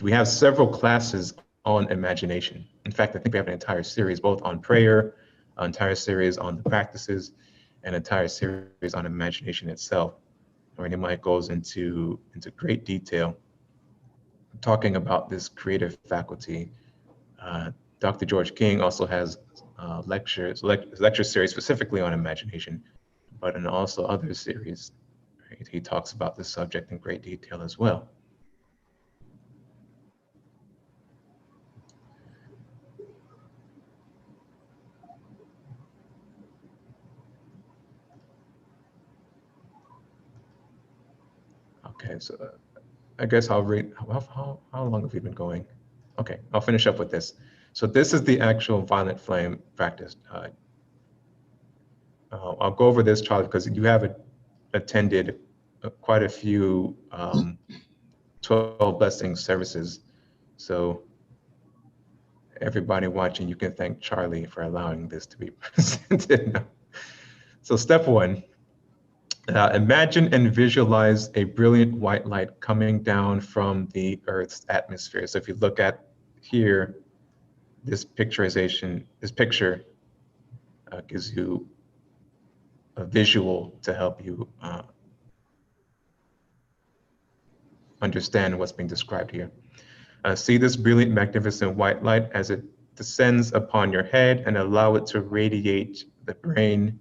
We have several classes on imagination. In fact, I think we have an entire series both on prayer, an entire series on the practices, an entire series on imagination itself, where Nehemiah goes into great detail, talking about this creative faculty. Dr. George King also has lecture series specifically on imagination, but in also other series, right, he talks about this subject in great detail as well. Okay, so I guess I'll read, how long have we been going? Okay, I'll finish up with this. So this is the actual violent flame practice. I'll go over this, Charlie, because you have attended quite a few 12 blessing services. So everybody watching, you can thank Charlie for allowing this to be presented. So step one, imagine and visualize a brilliant white light coming down from the Earth's atmosphere. So if you look at here, this picture gives you a visual to help you understand what's being described here. See this brilliant, magnificent white light as it descends upon your head and allow it to radiate the brain.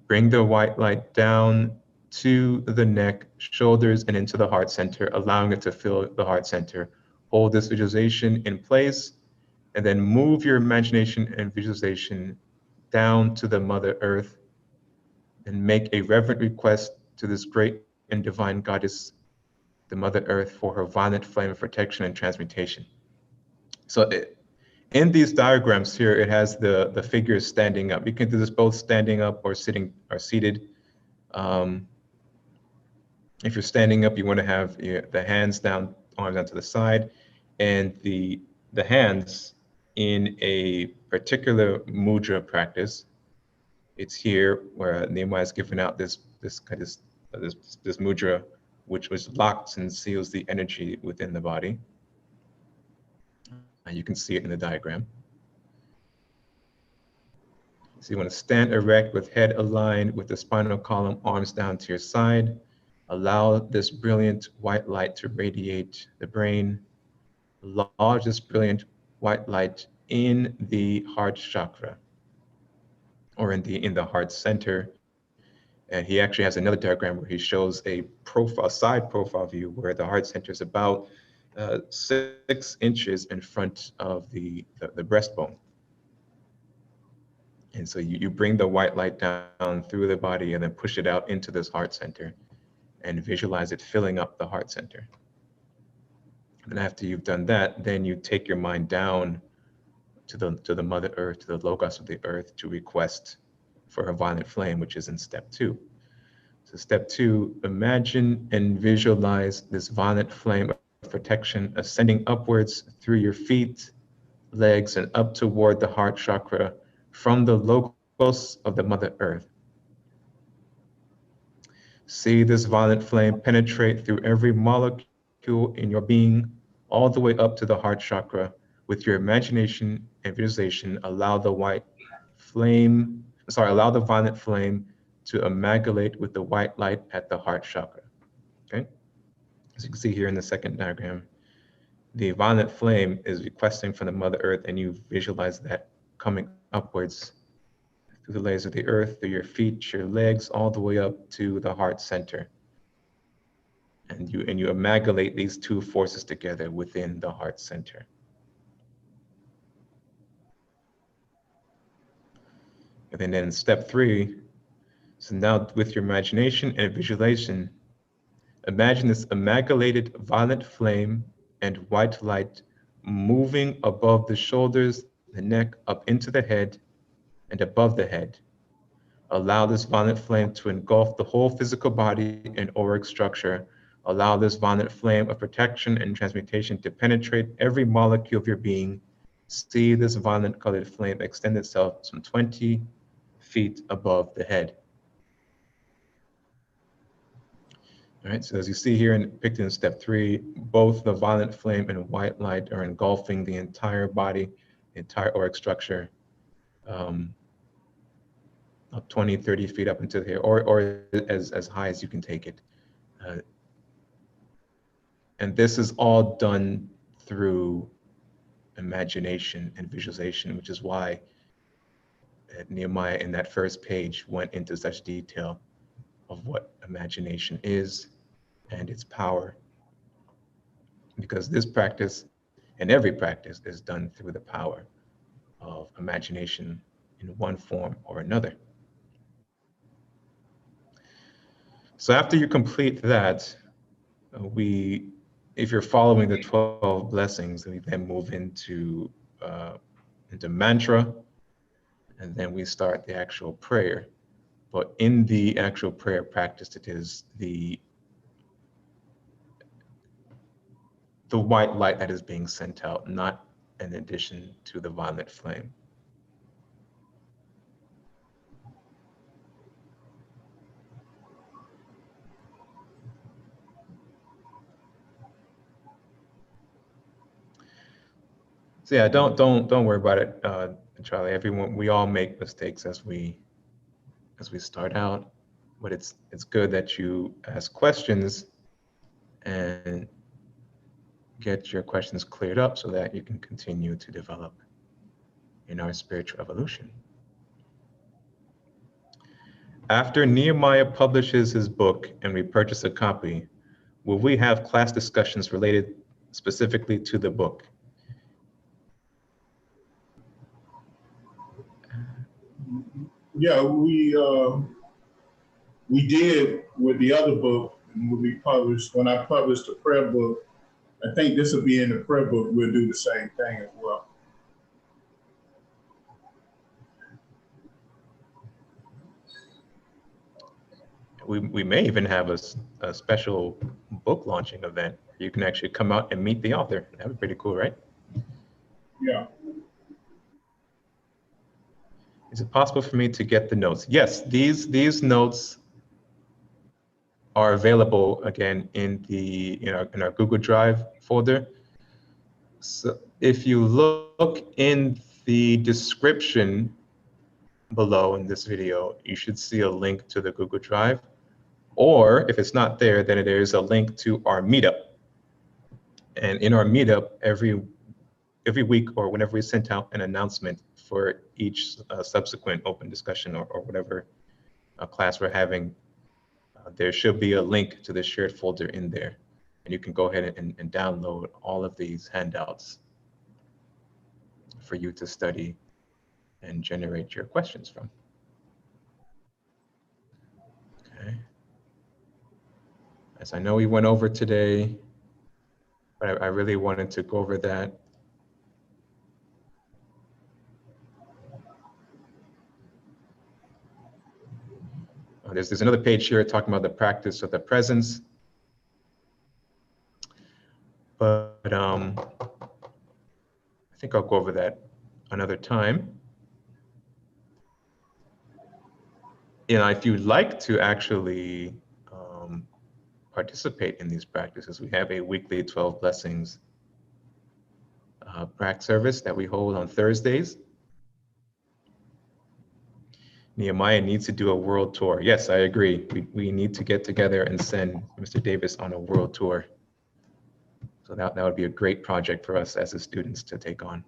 Bring the white light down to the neck, shoulders, and into the heart center, allowing it to fill the heart center. Hold this visualization in place, and then move your imagination and visualization down to the Mother Earth and make a reverent request to this great and divine goddess, the Mother Earth, for her violent flame of protection and transmutation. So in these diagrams here, it has the figures standing up. You can do this both standing up or sitting or seated. If you're standing up, you want to have the hands down, arms down to the side, and the hands in a particular mudra practice. It's here where Nehemiah is giving out this mudra, which locks and seals the energy within the body. You can see it in the diagram. So you want to stand erect with head aligned with the spinal column, arms down to your side. Allow this brilliant white light to radiate the brain. Lodge this brilliant white light in the heart chakra, or in the heart center. And he actually has another diagram where he shows a side profile view where the heart center is about 6 inches in front of the breastbone. And so you bring the white light down through the body and then push it out into this heart center and visualize it filling up the heart center. And after you've done that, then you take your mind down to the Mother Earth, to the Logos of the Earth, to request for her violent flame, which is in step 2. So step 2, imagine and visualize this violet flame of protection ascending upwards through your feet, legs, and up toward the heart chakra from the locus of the Mother Earth. See this violet flame penetrate through every molecule in your being, all the way up to the heart chakra. With your imagination and visualization, allow the violet flame to amalgamate with the white light at the heart chakra. Okay, as you can see here in the second diagram, the violet flame is requesting from the Mother Earth, and you visualize that coming upwards through the layers of the earth, through your feet, your legs, all the way up to the heart center. And you amalgamate these two forces together within the heart center. And then in step 3, so now with your imagination and visualization, imagine this amalgamated violet flame and white light moving above the shoulders, the neck, up into the head, and above the head. Allow this violet flame to engulf the whole physical body and auric structure. Allow this violet flame of protection and transmutation to penetrate every molecule of your being. See this violet colored flame extend itself some 20 feet above the head. All right, so as you see here depicted in step 3, both the violet flame and white light are engulfing the entire body, the entire auric structure, up 20, 30 feet up into the air, or as high as you can take it. And this is all done through imagination and visualization, which is why Nehemiah in that first page went into such detail of what imagination is and its power. Because this practice and every practice is done through the power of imagination in one form or another. So after you complete that, if you're following the 12 blessings, we then move into mantra, and then we start the actual prayer. But in the actual prayer practice, it is the white light that is being sent out, not in addition to the violet flame. So yeah, don't worry about it, Charlie. We all make mistakes as we start out, but it's good that you ask questions and get your questions cleared up so that you can continue to develop in our spiritual evolution. After Nehemiah publishes his book and we purchase a copy, will we have class discussions related specifically to the book? Yeah, we did with the other book when we published. When I published the prayer book, I think this will be in the prayer book. We'll do the same thing as well. We may even have a special book launching event. You can actually come out and meet the author. That would be pretty cool, right? Yeah. Is it possible for me to get the notes? Yes, these notes are available again in our Google Drive folder. So if you look in the description below in this video, you should see a link to the Google Drive. Or if it's not there, then there is a link to our meetup. And in our meetup, every week or whenever we sent out an announcement for each subsequent open discussion or whatever class we're having, there should be a link to the shared folder in there. And you can go ahead and download all of these handouts for you to study and generate your questions from. Okay. As I know we went over today, but I really wanted to go over that. There's another page here talking about the practice of the presence. But I think I'll go over that another time. If you'd like to actually participate in these practices, we have a weekly 12 blessings prac service that we hold on Thursdays. Nehemiah needs to do a world tour. Yes, I agree. We need to get together and send Mr. Davis on a world tour. So that would be a great project for us as the students to take on.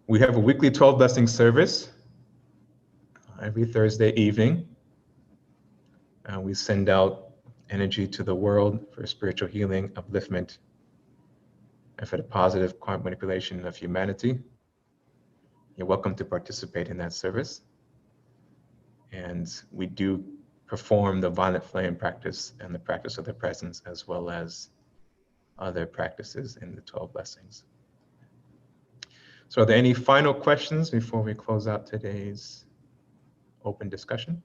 We have a weekly 12 blessing service every Thursday evening. We send out energy to the world for spiritual healing, upliftment, and for the positive quantum manipulation of humanity. You're welcome to participate in that service. And we do perform the violent flame practice and the practice of the presence, as well as other practices in the 12 blessings. So are there any final questions before we close out today's open discussion?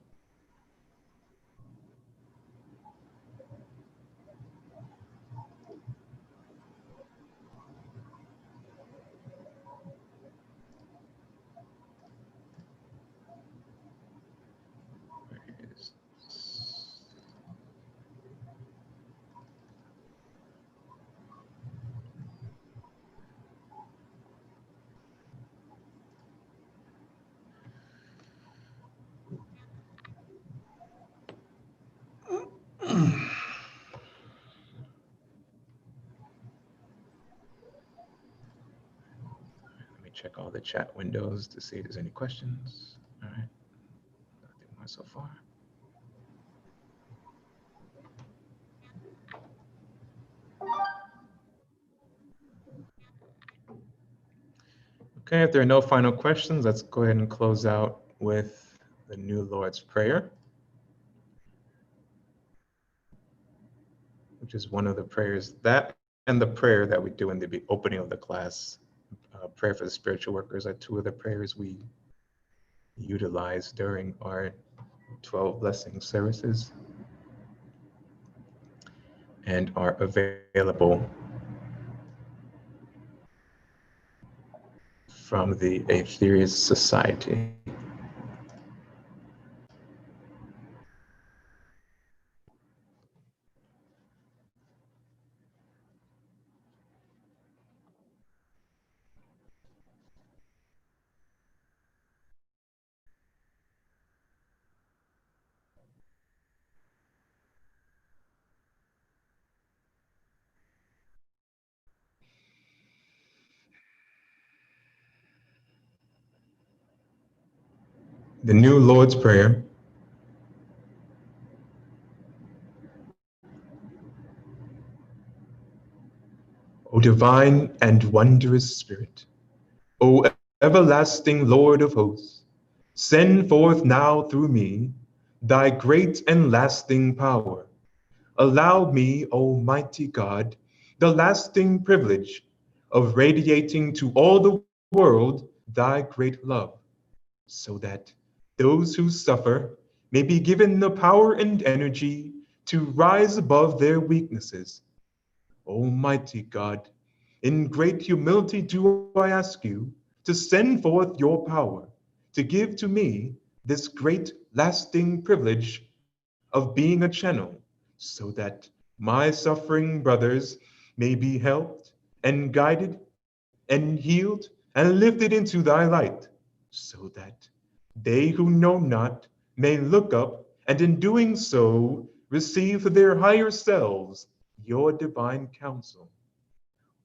Let me check all the chat windows to see if there's any questions. All right, nothing more so far. Okay, if there are no final questions, let's go ahead and close out with the New Lord's Prayer, which is one of the prayers that and the prayer that we do in the opening of the class. Prayer for the spiritual workers are two of the prayers we utilize during our 12 blessing services and are available from the Atheist Society. The New Lord's Prayer. O divine and wondrous Spirit, O everlasting Lord of hosts, send forth now through me thy great and lasting power. Allow me, Almighty God, the lasting privilege of radiating to all the world thy great love, so that those who suffer may be given the power and energy to rise above their weaknesses. Almighty God, in great humility do I ask you to send forth your power, to give to me this great lasting privilege of being a channel, so that my suffering brothers may be helped and guided and healed and lifted into thy light, so that they who know not may look up and in doing so receive for their higher selves your divine counsel.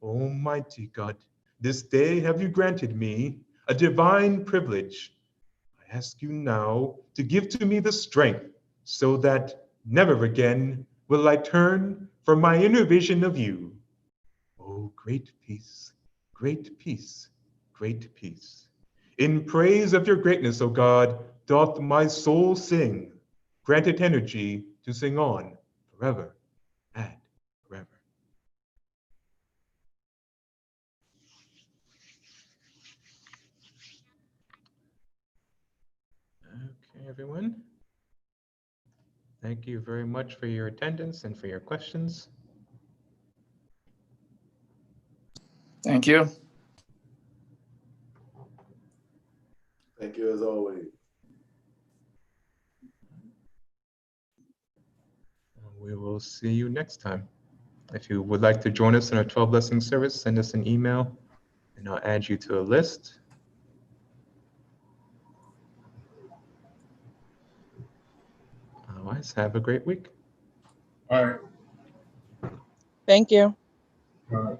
Almighty God, this day have you granted me a divine privilege. I ask you now to give to me the strength so that never again will I turn from my inner vision of you. Oh, great peace, great peace, great peace. In praise of your greatness, O God, doth my soul sing. Grant it energy to sing on forever and forever. Okay, everyone. Thank you very much for your attendance and for your questions. Thank you. Thank you as always. We will see you next time. If you would like to join us in our 12 lesson service, send us an email and I'll add you to a list. Otherwise, have a great week. All right. Thank you. All right.